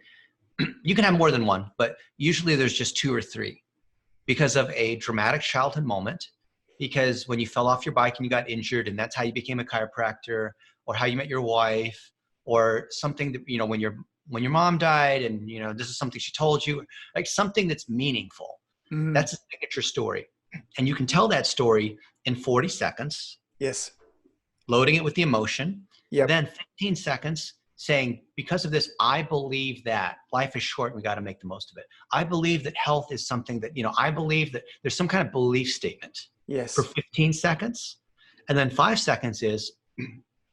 you can have more than one, but usually there's just 2 or 3 because of a dramatic childhood moment, because when you fell off your bike and you got injured and that's how you became a chiropractor, or how you met your wife, or something that, when your when your mom died and, you know, this is something she told you, like something that's meaningful. Mm. That's a signature story. And you can tell that story in 40 seconds. Yes. Loading it with the emotion. Yep. Then 15 seconds saying, because of this, I believe that life is short and we got to make the most of it. I believe that health is something that, you know, I believe that there's some kind of belief statement. Yes. For 15 seconds. And then 5 seconds is,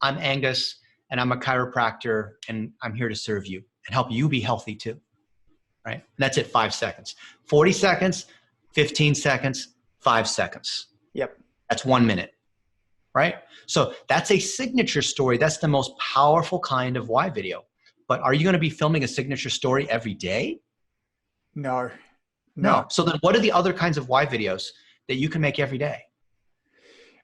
I'm Angus and I'm a chiropractor and I'm here to serve you and help you be healthy too. Right? And that's it, 5 seconds. 40 seconds, 15 seconds, 5 seconds. Yep. That's 1 minute. Right? So that's a signature story. That's the most powerful kind of why video. But are you going to be filming a signature story every day? No. So then what are the other kinds of why videos that you can make every day?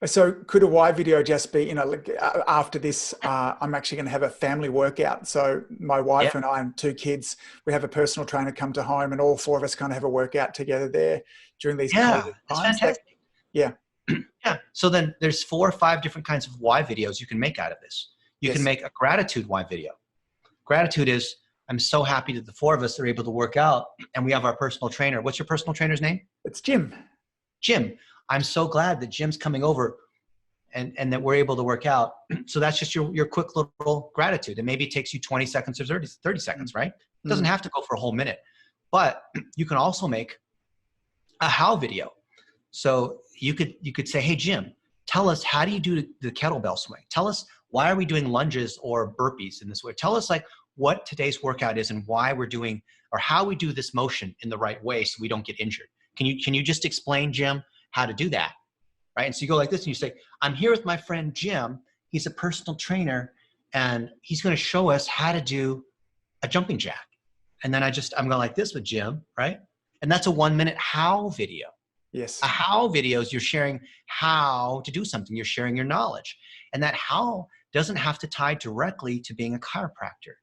So could a why video just be, you know, like after this, I'm actually going to have a family workout. So my wife and I and 2 kids, we have a personal trainer come to home and all 4 of us kind of have a workout together there during these that's times. fantastic. Yeah. Yeah. So then there's 4 or 5 different kinds of why videos you can make out of this. You can make a gratitude why video. Gratitude is, I'm so happy that the 4 of us are able to work out and we have our personal trainer. What's your personal trainer's name? It's Jim. Jim. I'm so glad that Jim's coming over and that we're able to work out. So that's just your quick little gratitude. And maybe it takes you 20 seconds or 30 seconds, right? It doesn't have to go for a whole minute. But you can also make a how video. So you could say, hey, Jim, tell us, how do you do the kettlebell swing? Tell us, why are we doing lunges or burpees in this way? Tell us like what today's workout is and why we're doing, or how we do this motion in the right way so we don't get injured. Can you just explain, Jim, how to do that? Right? And so you go like this and you say, I'm here with my friend Jim. He's a personal trainer and he's going to show us how to do a jumping jack. And then I'm going like this with Jim, right? And that's a 1 minute how video. Yes. A how video is you're sharing how to do something. You're sharing your knowledge. And that how doesn't have to tie directly to being a chiropractor.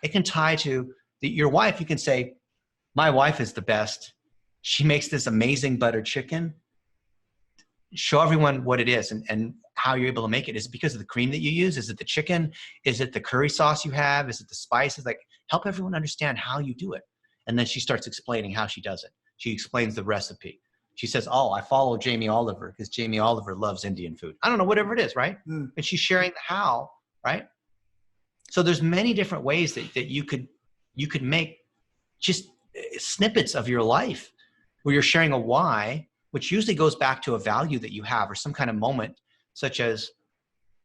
It can tie to your wife. You can say, my wife is the best. She makes this amazing buttered chicken. Show everyone what it is and how you're able to make it. Is it because of the cream that you use? Is it the chicken? Is it the curry sauce you have? Is it the spices? Like, help everyone understand how you do it. And then she starts explaining how she does it. She explains the recipe. She says, oh, I follow Jamie Oliver because Jamie Oliver loves Indian food. I don't know, whatever it is, right? And she's sharing the how, right? So there's many different ways that you could make just snippets of your life where you're sharing a why, which usually goes back to a value that you have or some kind of moment, such as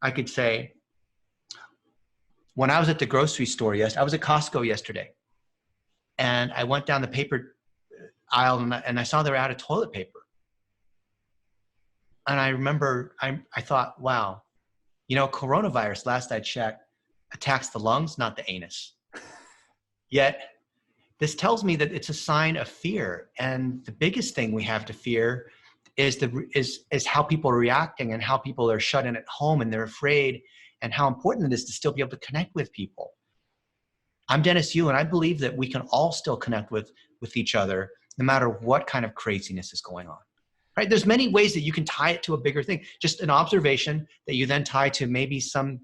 I could say, when I was at the grocery store, I was at Costco yesterday and I went down the paper aisle and I saw they were out of toilet paper. And I remember, I thought, wow, you know, coronavirus, last I checked, attacks the lungs, not the anus. Yet this tells me that it's a sign of fear. And the biggest thing we have to fear is how people are reacting and how people are shut in at home and they're afraid, and how important it is to still be able to connect with people. I'm Dennis Yu, and I believe that we can all still connect with each other no matter what kind of craziness is going on. Right? There's many ways that you can tie it to a bigger thing. Just an observation that you then tie to maybe some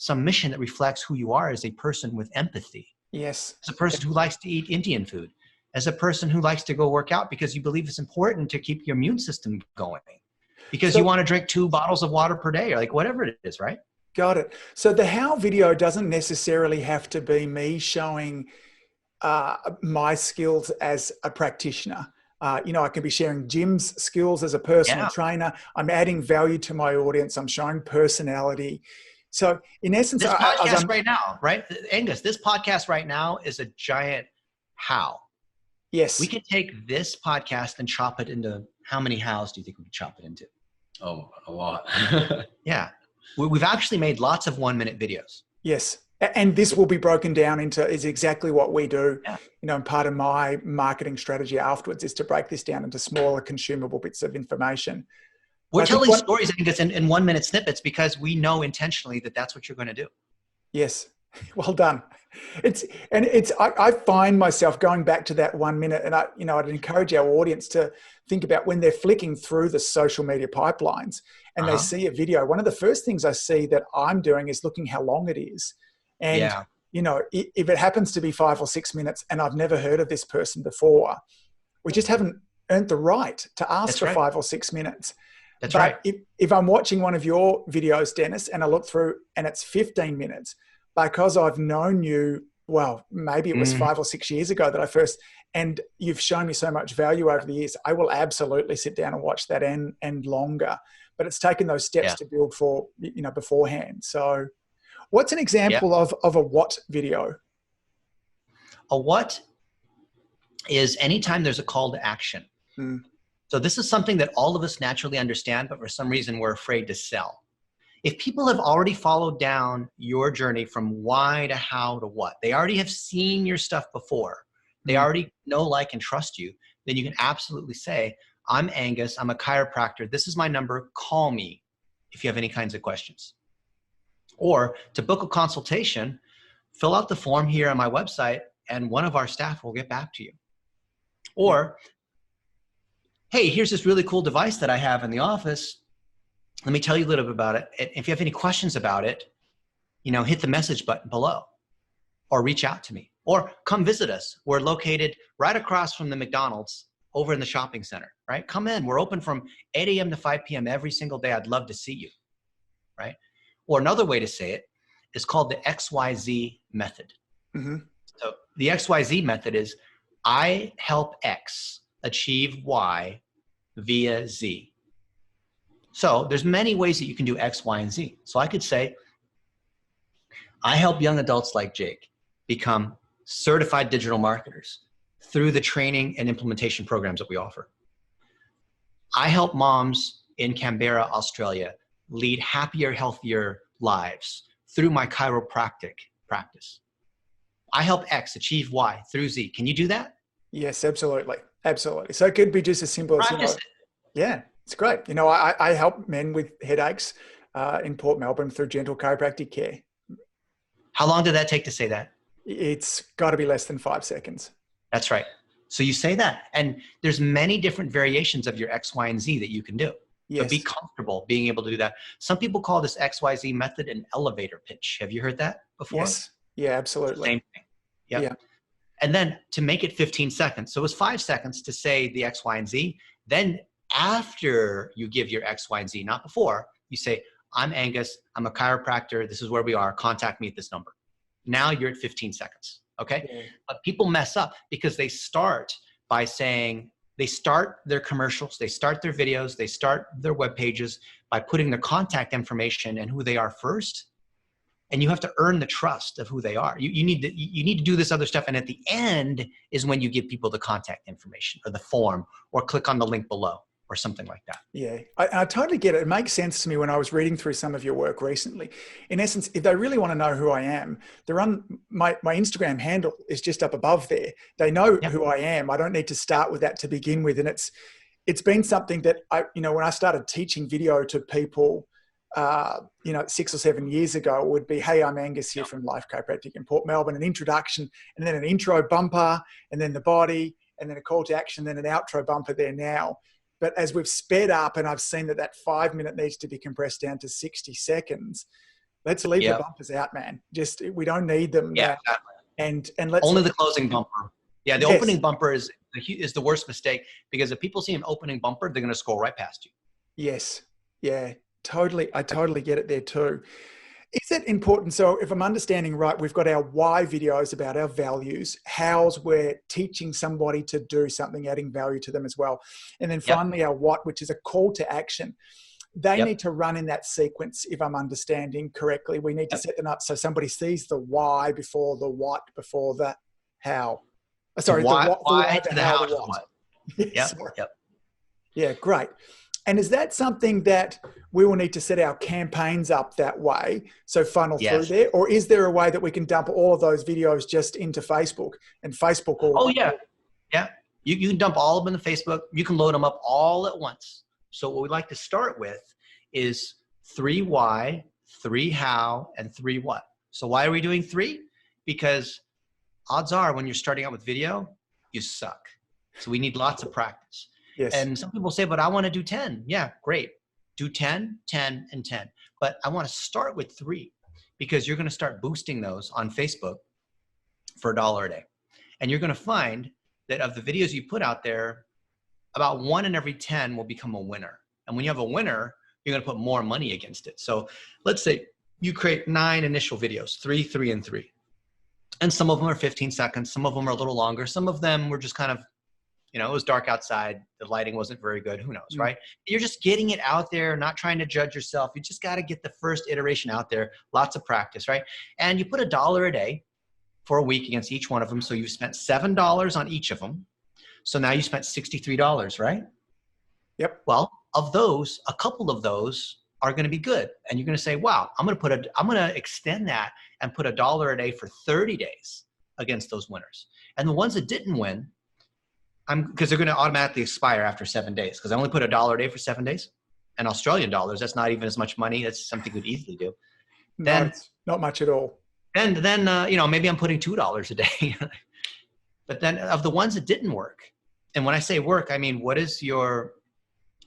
mission that reflects who you are as a person with empathy. Yes. As a person who likes to eat Indian food. As a person who likes to go work out because you believe it's important to keep your immune system going. Because you want to drink 2 bottles of water per day or like whatever it is, right? Got it. So the how video doesn't necessarily have to be me showing my skills as a practitioner. You know, I can be sharing Jim's skills as a personal trainer. I'm adding value to my audience. I'm showing personality. So in essence, this podcast right now, right? Angus, this podcast right now is a giant how. Yes. We can take this podcast and chop it into, how many hows do you think we could chop it into? Oh, a lot. Yeah. We've actually made lots of 1 minute videos. Yes. And this will be broken down into is exactly what we do. Yeah. You know, and part of my marketing strategy afterwards is to break this down into smaller consumable bits of information. We're telling stories, I think, in 1 minute snippets because we know intentionally that that's what you're going to do. Yes. Well done. I find myself going back to that 1 minute, and I'd encourage our audience to think about when they're flicking through the social media pipelines and they see a video. One of the first things I see that I'm doing is looking how long it is. And, you know, if it happens to be 5 or 6 minutes and I've never heard of this person before, we just haven't earned the right to ask for 5 or 6 minutes. That's right. If I'm watching one of your videos, Dennis, and I look through and it's 15 minutes, because I've known you, well, maybe it was 5 or 6 years ago that I first, and you've shown me so much value over the years, I will absolutely sit down and watch that and longer. But it's taken those steps to build for, you know, beforehand. So what's an example of a what video? A what is anytime there's a call to action. So this is something that all of us naturally understand, but for some reason we're afraid to sell. If people have already followed down your journey from why to how to what, they already have seen your stuff before, they already know, like, and trust you, then you can absolutely say, I'm Angus, I'm a chiropractor, this is my number, call me if you have any kinds of questions. Or to book a consultation, fill out the form here on my website and one of our staff will get back to you. Or, hey, here's this really cool device that I have in the office. Let me tell you a little bit about it. If you have any questions about it, you know, hit the message button below or reach out to me or come visit us. We're located right across from the McDonald's over in the shopping center, right? Come in. We're open from 8 a.m. to 5 p.m. every single day. I'd love to see you, right? Or another way to say it is called the XYZ method. So the XYZ method is I help X achieve Y via Z. So there's many ways that you can do X, Y, and Z. So I could say, I help young adults like Jake become certified digital marketers through the training and implementation programs that we offer. I help moms in Canberra, Australia, lead happier, healthier lives through my chiropractic practice. I help X achieve Y through Z. Can you do that? Yes, absolutely. Absolutely. So it could be just as simple as, Practice it. Yeah, it's great. You know, I help men with headaches in Port Melbourne through gentle chiropractic care. How long did that take to say that? It's got to be less than 5 seconds. That's right. So you say that, and there's many different variations of your X, Y, and Z that you can do. Yes. So be comfortable being able to do that. Some people call this XYZ method an elevator pitch. Have you heard that before? Yes. Yeah, absolutely. Same thing. Yep. Yeah. And then to make it 15 seconds. So it was 5 seconds to say the X, Y, and Z. Then after you give your X, Y, and Z, not before, you say, I'm Angus, I'm a chiropractor, this is where we are, contact me at this number. Now you're at 15 seconds, okay? Yeah. But people mess up because they start by saying, they start their commercials, they start their videos, they start their web pages by putting their contact information and who they are first. And you have to earn the trust of who they are. You need to do this other stuff. And at the end is when you give people the contact information or the form or click on the link below or something like that. Yeah, I totally get it. It makes sense to me when I was reading through some of your work recently. In essence, if they really want to know who I am, my Instagram handle is just up above there. They know who I am. I don't need to start with that to begin with. And it's been something that when I started teaching video to people, 6 or 7 years ago, it would be, hey, I'm Angus here from Life Chiropractic in Port Melbourne, an introduction, and then an intro bumper, and then the body, and then a call to action, then an outro bumper there now. But as we've sped up and I've seen that 5 minute needs to be compressed down to 60 seconds, let's leave the bumpers out, man. We don't need them. Yeah, exactly. And let's only the closing bumper. Yeah, the opening bumper is the worst mistake, because if people see an opening bumper, they're going to scroll right past you. Yes. Yeah, totally. I totally get it there too. Is it important? So if I'm understanding right, we've got our why videos about our values, hows we're teaching somebody to do something, adding value to them as well. And then finally our what, which is a call to action. They need to run in that sequence, if I'm understanding correctly. We need to set them up so somebody sees the why before the what, before the how. Sorry, the why to the how to the what. Yep. Yeah, great. And is that something that we will need to set our campaigns up that way, so funnel through there? Or is there a way that we can dump all of those videos just into Facebook and Facebook? Yeah. You can dump all of them into Facebook. You can load them up all at once. So what we like to start with is 3 why, 3 how, and 3 what. So why are we doing 3? Because odds are when you're starting out with video, you suck. So we need lots of practice. Yes. And some people say, but I want to do 10. Yeah, great. Do 10, 10, and 10. But I want to start with 3, because you're going to start boosting those on Facebook for $1 a day. And you're going to find that of the videos you put out there, about 1 in every 10 will become a winner. And when you have a winner, you're going to put more money against it. So let's say you create 9 initial videos, 3, 3, and 3. And some of them are 15 seconds. Some of them are a little longer. Some of them were just kind of, you know, it was dark outside. The lighting wasn't very good. Who knows, right? You're just getting it out there, not trying to judge yourself. You just got to get the first iteration out there. Lots of practice, right? And you put $1 a day for a week against each one of them. So you've spent $7 on each of them. So now you spent $63, right? Yep. Well, of those, a couple of those are going to be good. And you're going to say, wow, I'm going to extend that and put $1 a day for 30 days against those winners. And the ones that didn't win, because they're going to automatically expire after 7 days, because I only put $1 a day for 7 days. And Australian dollars, that's not even as much money. That's something you could easily do. Then, no, it's not much at all. Then you know, maybe I'm putting $2 a day. But then of the ones that didn't work, and when I say work, I mean, what is your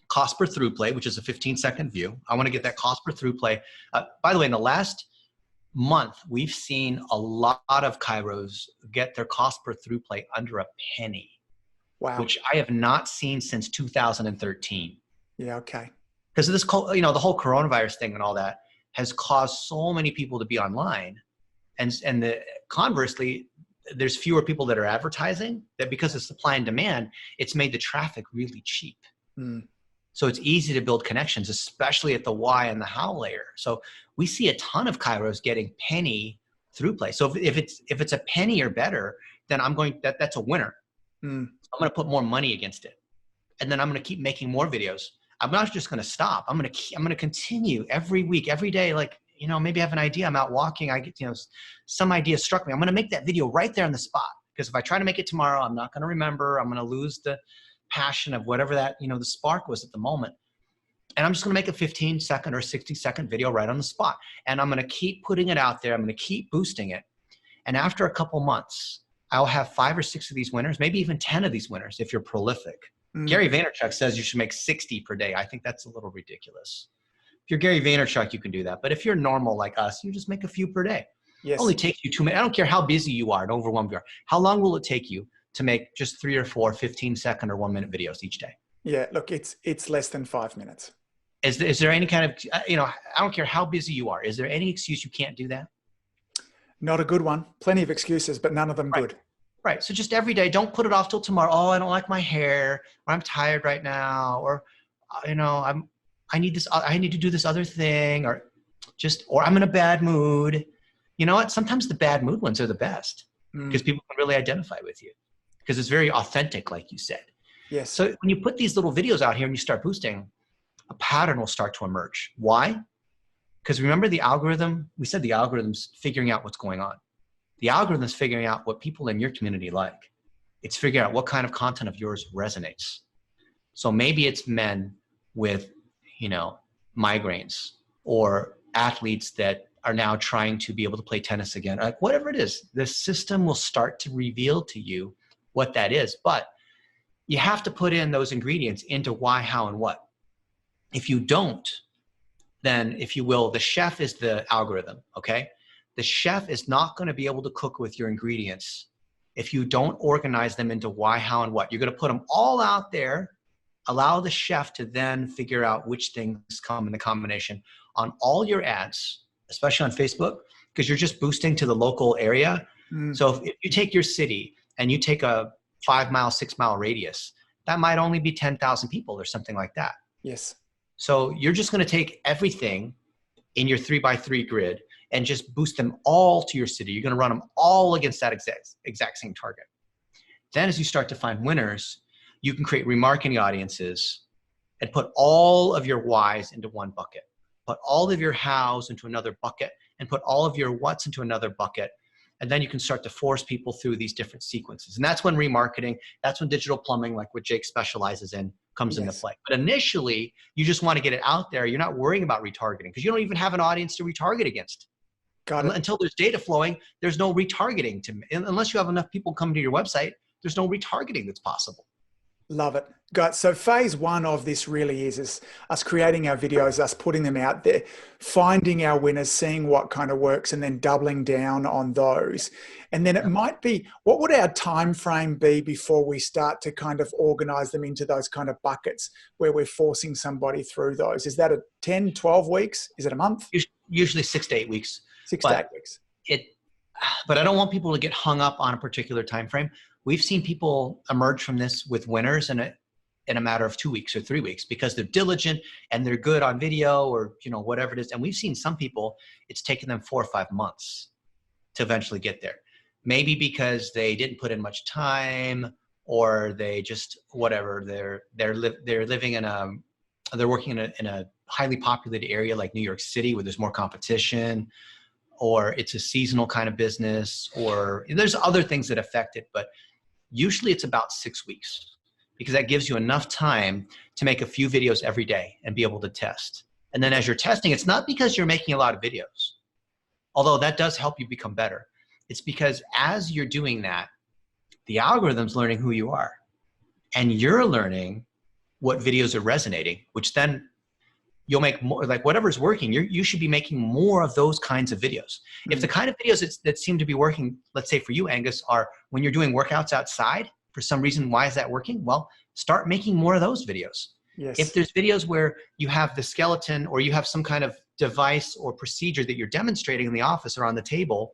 cost per through play, which is a 15-second view. I want to get that cost per through play. By the way, in the last month, we've seen a lot of chiros get their cost per through play under a penny. Wow. Which I have not seen since 2013. Yeah, okay. Because of this, you know, the whole coronavirus thing and all that has caused so many people to be online. And conversely, there's fewer people that are advertising, that because of supply and demand, it's made the traffic really cheap. So it's easy to build connections, especially at the why and the how layer. So we see a ton of chiros getting penny through play. So if it's a penny or better, then that's a winner. I'm going to put more money against it. And then I'm going to keep making more videos. I'm not just going to stop. I'm going to continue every week, every day. Like, you know, maybe I have an idea. I'm out walking. I get, you know, some idea struck me. I'm going to make that video right there on the spot. Because if I try to make it tomorrow, I'm not going to remember. I'm going to lose the passion of whatever that, you know, the spark was at the moment. And I'm just going to make a 15-second or 60-second video right on the spot. And I'm going to keep putting it out there. I'm going to keep boosting it. And after a couple months, I'll have 5 or 6 of these winners, maybe even 10 of these winners if you're prolific. Gary Vaynerchuk says you should make 60 per day. I think that's a little ridiculous. If you're Gary Vaynerchuk, you can do that. But if you're normal like us, you just make a few per day. Yes. It only takes you 2 minutes. I don't care how busy you are and overwhelmed you are. How long will it take you to make just 3 or 4 15-second or 1-minute videos each day? Yeah, look, it's less than 5 minutes. Is there any kind of, you know, I don't care how busy you are. Is there any excuse you can't do that? Not a good one. Plenty of excuses, but none of them good. Right. So just every day, don't put it off till tomorrow. Oh, I don't like my hair, or I'm tired right now, or, you know, I need to do this other thing, or I'm in a bad mood. You know what? Sometimes the bad mood ones are the best because people can really identify with you because it's very authentic, like you said. Yes. So when you put these little videos out here and you start boosting, a pattern will start to emerge. Why? Because remember the algorithm, we said the algorithm's figuring out what's going on. The algorithm is figuring out what people in your community like. It's figuring out what kind of content of yours resonates. So maybe it's men with, you know, migraines, or athletes that are now trying to be able to play tennis again. Like whatever it is, the system will start to reveal to you what that is. But you have to put in those ingredients into why, how, and what. If you don't, then, if you will, the chef is the algorithm, okay? The chef is not going to be able to cook with your ingredients if you don't organize them into why, how, and what. You're going to put them all out there, allow the chef to then figure out which things come in the combination on all your ads, especially on Facebook, because you're just boosting to the local area. So if you take your city and you take a 5-mile, 6-mile radius, that might only be 10,000 people or something like that. Yes. So you're just going to take everything in your 3x3 grid and just boost them all to your city. You're going to run them all against that exact same target. Then as you start to find winners, you can create remarketing audiences and put all of your whys into one bucket, put all of your hows into another bucket, and put all of your whats into another bucket. And then you can start to force people through these different sequences. And that's when remarketing, that's when digital plumbing, like what Jake specializes in, comes into play. But initially, you just want to get it out there. You're not worrying about retargeting because you don't even have an audience to retarget against. Got it. Until there's data flowing, there's no retargeting unless you have enough people coming to your website, there's no retargeting that's possible. Love it. Got so phase one of this really is us creating our videos, us putting them out there, finding our winners, seeing what kind of works, and then doubling down on those. And then it might be, what would our time frame be before we start to kind of organize them into those kind of buckets where we're forcing somebody through those? Is that a 10, 12 weeks? Is it a month? Usually 6 to 8 weeks. 6 to 8 weeks. But I don't want people to get hung up on a particular time frame. We've seen people emerge from this with winners in a matter of 2 weeks or 3 weeks because they're diligent and they're good on video or, whatever it is. And we've seen some people, it's taken them 4 or 5 months to eventually get there. Maybe because they didn't put in much time, or they just, whatever, they're living they're working in a highly populated area like New York City where there's more competition, or it's a seasonal kind of business, or there's other things that affect it. But usually it's about 6 weeks, because that gives you enough time to make a few videos every day and be able to test. And then as you're testing, it's not because you're making a lot of videos, although that does help you become better. It's because as you're doing that, the algorithm's learning who you are, and you're learning what videos are resonating, which then you'll make more, like whatever's working, you should be making more of those kinds of videos. Mm-hmm. If the kind of videos that seem to be working, let's say for you, Angus, are when you're doing workouts outside, for some reason, why is that working? Well, start making more of those videos. Yes. If there's videos where you have the skeleton or you have some kind of device or procedure that you're demonstrating in the office or on the table,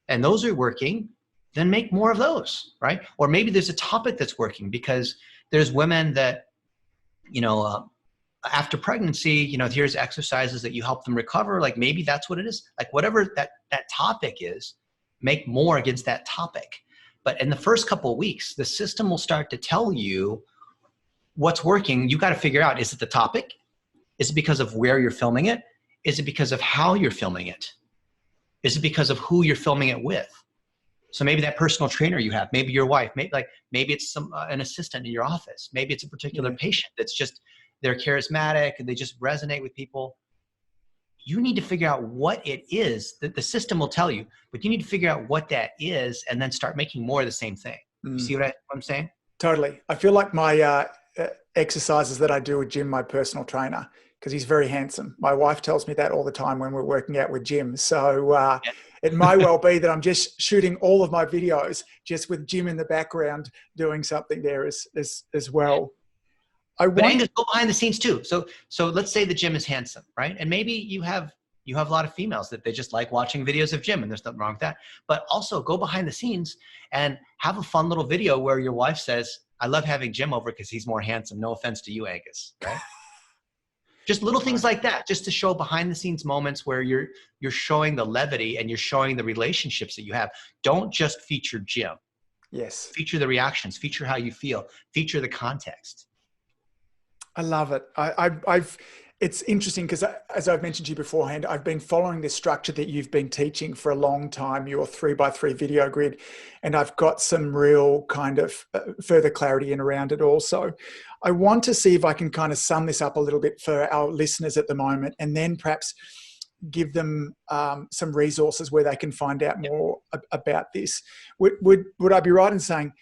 and those are working, then make more of those, right? Or maybe there's a topic that's working, because there's women that, after pregnancy, here's exercises that you help them recover. Like maybe that's what it is. Like whatever that topic is, make more against that topic. But in the first couple of weeks, the system will start to tell you what's working. You got to figure out, is it the topic? Is it because of where you're filming it? Is it because of how you're filming it? Is it because of who you're filming it with? So maybe that personal trainer you have, maybe your wife, maybe it's an assistant in your office. Maybe it's a particular patient that's just, they're charismatic and they just resonate with people. You need to figure out what it is that the system will tell you, but you need to figure out what that is and then start making more of the same thing. You see what I'm saying? Totally. I feel like my exercises that I do with Jim, my personal trainer, because he's very handsome. My wife tells me that all the time when we're working out with Jim. So it may well be that I'm just shooting all of my videos just with Jim in the background doing something there as well. But Angus, go behind the scenes too. So let's say the Jim is handsome, right? And maybe you have a lot of females that they just like watching videos of Jim, and there's nothing wrong with that. But also go behind the scenes and have a fun little video where your wife says, "I love having Jim over because he's more handsome. No offense to you, Angus." Right? Just little things like that, just to show behind the scenes moments where you're showing the levity and you're showing the relationships that you have. Don't just feature Jim. Yes. Feature the reactions. Feature how you feel. Feature the context. I love it. It's interesting because, as I've mentioned to you beforehand, I've been following this structure that you've been teaching for a long time, your 3x3 video grid, and I've got some real kind of further clarity in around it also. I want to see if I can kind of sum this up a little bit for our listeners at the moment, and then perhaps give them some resources where they can find out more about this. Would I be right in saying,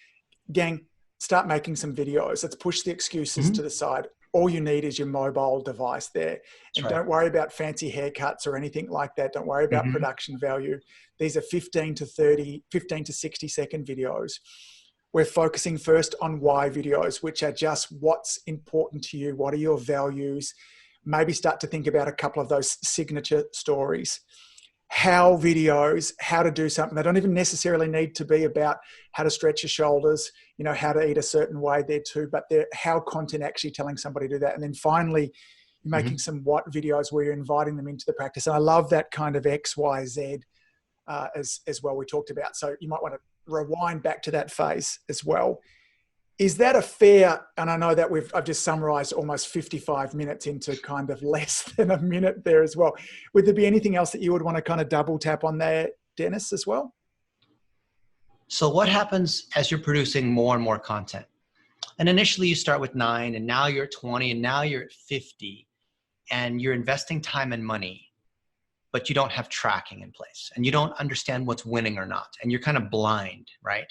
gang, start making some videos? Let's push the excuses to the side. All you need is your mobile device there. And don't worry about fancy haircuts or anything like that. Don't worry about production value. These are 15 to 60 second videos. We're focusing first on why videos, which are just what's important to you. What are your values? Maybe start to think about a couple of those signature stories. How videos, how to do something. They don't even necessarily need to be about how to stretch your shoulders, how to eat a certain way there too, but they're how content actually telling somebody to do that. And then finally, you're making some what videos where you're inviting them into the practice. And I love that kind of X, Y, Z as well we talked about. So you might want to rewind back to that phase as well. Is that a fair, and I know that I've just summarized almost 55 minutes into kind of less than a minute there as well. Would there be anything else that you would want to kind of double tap on there, Dennis, as well? So what happens as you're producing more and more content? And initially you start with 9, and now you're at 20, and now you're at 50, and you're investing time and money, but you don't have tracking in place, and you don't understand what's winning or not, and you're kind of blind, right?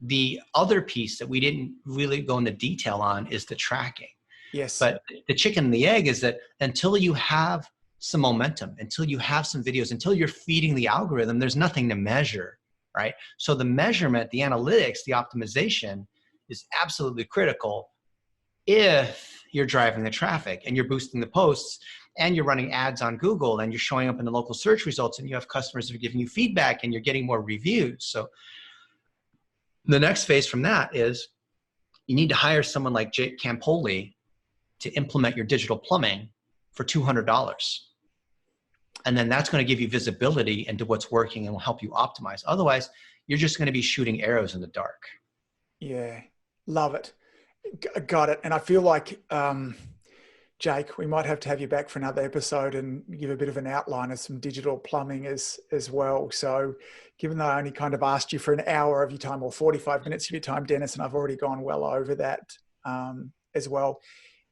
The other piece that we didn't really go into detail on is the tracking. Yes. But the chicken and the egg is that until you have some momentum, until you have some videos, until you're feeding the algorithm, there's nothing to measure, right? So the measurement, the analytics, the optimization is absolutely critical if you're driving the traffic and you're boosting the posts and you're running ads on Google and you're showing up in the local search results and you have customers that are giving you feedback and you're getting more reviews. So the next phase from that is you need to hire someone like Jake Campoli to implement your digital plumbing for $200. And then that's going to give you visibility into what's working and will help you optimize. Otherwise, you're just going to be shooting arrows in the dark. Yeah, love it. Got it. And I feel like, Jake, we might have to have you back for another episode and give a bit of an outline of some digital plumbing as well. So given that I only kind of asked you for an hour of your time or 45 minutes of your time, Dennis, and I've already gone well over that as well.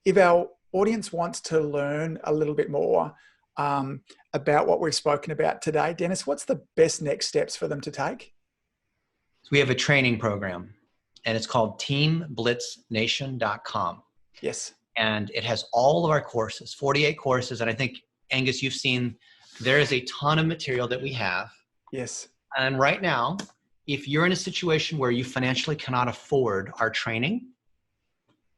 If our audience wants to learn a little bit more about what we've spoken about today, Dennis, what's the best next steps for them to take? So we have a training program and it's called teamblitznation.com. Yes. And it has all of our courses, 48 courses. And I think, Angus, you've seen there is a ton of material that we have. Yes. And right now, if you're in a situation where you financially cannot afford our training,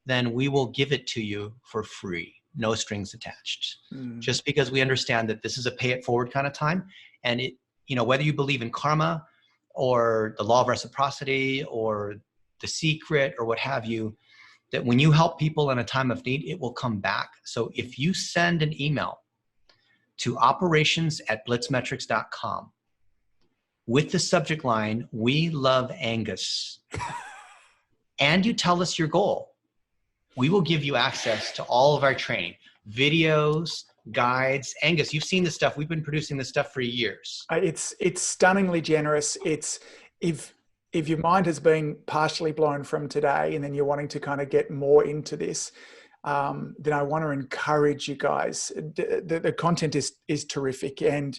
then we will give it to you for free, no strings attached. Just because we understand that this is a pay it forward kind of time. And it, you know, whether you believe in karma or the law of reciprocity or the secret or what have you, that when you help people in a time of need, it will come back. So if you send an email to operations@blitzmetrics.com with the subject line, "We love Angus," and you tell us your goal, we will give you access to all of our training, videos, guides. Angus, you've seen this stuff. We've been producing this stuff for years. It's stunningly generous. It's if your mind has been partially blown from today and then you're wanting to kind of get more into this, then I want to encourage you guys. The content is terrific, and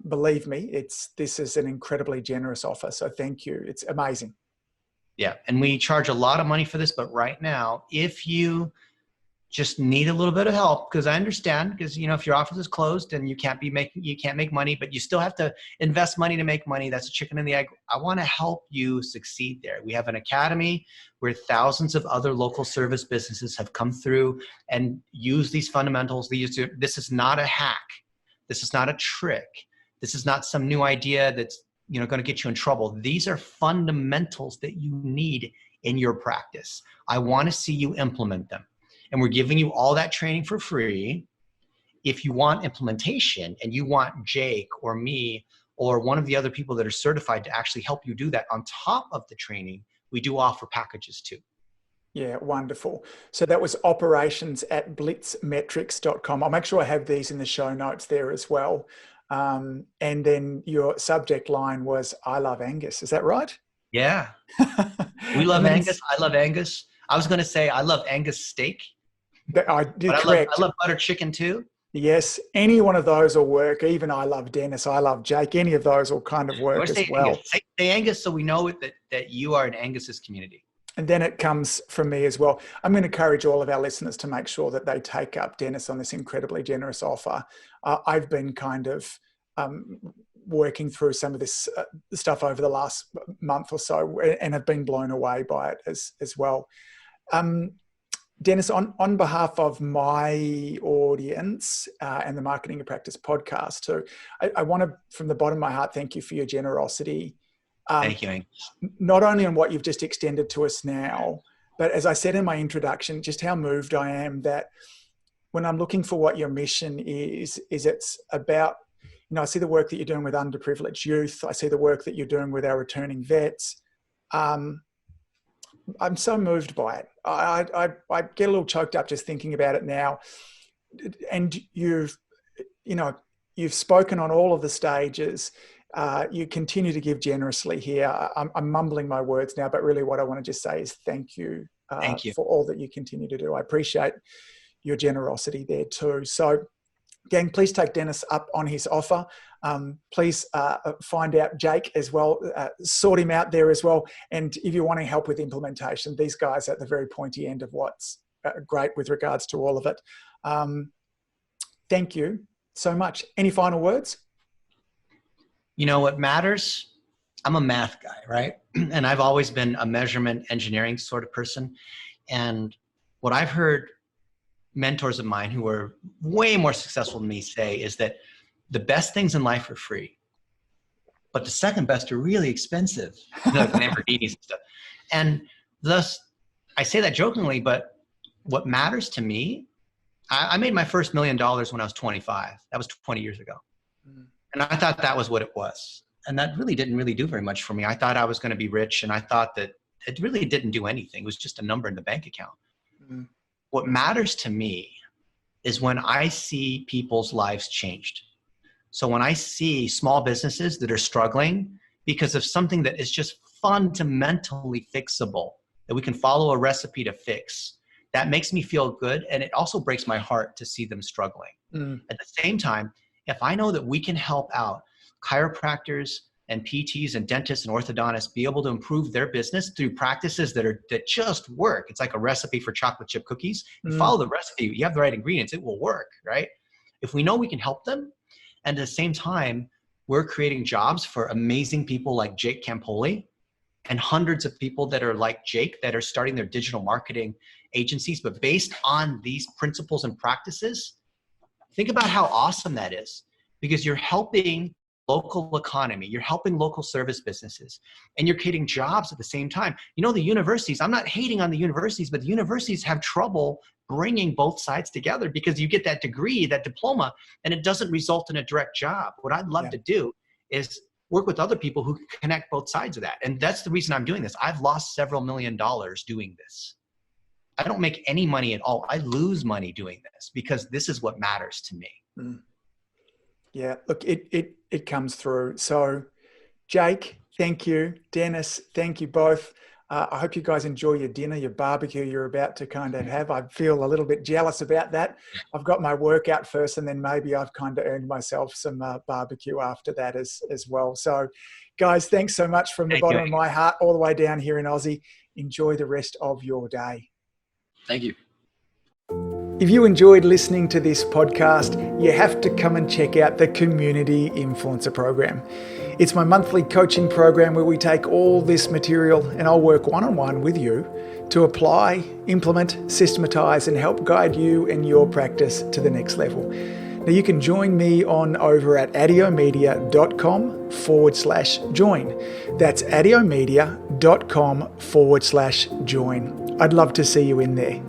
believe me, this is an incredibly generous offer. So thank you. It's amazing. Yeah, and we charge a lot of money for this, but right now, if you just need a little bit of help, because I understand, because, you know, if your office is closed and you can't make money, but you still have to invest money to make money. That's a chicken and the egg. I want to help you succeed there. We have an academy where thousands of other local service businesses have come through and use these fundamentals. This is not a hack. This is not a trick. This is not some new idea that's, you know, going to get you in trouble. These are fundamentals that you need in your practice. I want to see you implement them. And we're giving you all that training for free. If you want implementation and you want Jake or me or one of the other people that are certified to actually help you do that on top of the training, we do offer packages too. Yeah, wonderful. So that was operations@blitzmetrics.com. I'll make sure I have these in the show notes there as well. And then your subject line was, "I love Angus." Is that right? Yeah. We love Angus. I love Angus. I was going to say I love Angus steak. I did correct. I love butter chicken too. Yes, any one of those will work. Even I love Dennis. I love Jake. Any of those will kind of work as well. Angus. Say Angus so we know that you are in Angus's community. And then it comes from me as well. I'm going to encourage all of our listeners to make sure that they take up Dennis on this incredibly generous offer. I've been kind of working through some of this stuff over the last month or so and have been blown away by it as well. Dennis, on behalf of my audience and the Marketing Your Practice podcast too, I want to, from the bottom of my heart, thank you for your generosity. Thank you, Angus. Not only on what you've just extended to us now, but as I said in my introduction, just how moved I am that when I'm looking for what your mission is it's about, you know, I see the work that you're doing with underprivileged youth. I see the work that you're doing with our returning vets. I'm so moved by it. I get a little choked up just thinking about it now. And you've spoken on all of the stages. You continue to give generously here. I'm mumbling my words now, but really what I want to just say is thank you, for all that you continue to do. I appreciate your generosity there too. So gang, please take Dennis up on his offer. Please find out Jake as well, sort him out there as well. And if you're wanting help with implementation, these guys are at the very pointy end of what's great with regards to all of it. Thank you so much. Any final words? You know what matters? I'm a math guy, right? And I've always been a measurement engineering sort of person. And what I've heard mentors of mine who are way more successful than me say is that the best things in life are free, but the second best are really expensive, like Lamborghinis and stuff. And thus, I say that jokingly, but what matters to me, I made my first $1 million when I was 25. That was 20 years ago. And I thought that was what it was. And that really didn't really do very much for me. I thought I was going to be rich, and I thought that it really didn't do anything. It was just a number in the bank account. What matters to me is when I see people's lives changed. So when I see small businesses that are struggling because of something that is just fundamentally fixable, that we can follow a recipe to fix, that makes me feel good. And it also breaks my heart to see them struggling. At the same time, if I know that we can help out chiropractors and PTs and dentists and orthodontists be able to improve their business through practices that just work. It's like a recipe for chocolate chip cookies. You follow the recipe, you have the right ingredients, it will work, right? If we know we can help them, and at the same time, we're creating jobs for amazing people like Jake Campoli and hundreds of people that are like Jake that are starting their digital marketing agencies, but based on these principles and practices, think about how awesome that is, because you're helping local economy, you're helping local service businesses, and you're creating jobs at the same time. You know, the universities, I'm not hating on the universities, but the universities have trouble bringing both sides together because you get that degree, that diploma, and it doesn't result in a direct job. What I'd love to do is work with other people who connect both sides of that. And that's the reason I'm doing this. I've lost several $1 million doing this. I don't make any money at all. I lose money doing this because this is what matters to me. Yeah, look, it comes through. So Jake, thank you. Dennis, thank you both. I hope you guys enjoy your dinner, your barbecue you're about to kind of have. I feel a little bit jealous about that. I've got my workout first, and then maybe I've kind of earned myself some barbecue after that as well. So guys, thanks so much from the bottom of my heart all the way down here in Aussie. Enjoy the rest of your day. Thank you. If you enjoyed listening to this podcast, you have to come and check out the Community Influencer Program. It's my monthly coaching program where we take all this material and I'll work one-on-one with you to apply, implement, systematize, and help guide you and your practice to the next level. Now you can join me over at addiomedia.com/join. That's addiomedia.com/join. I'd love to see you in there.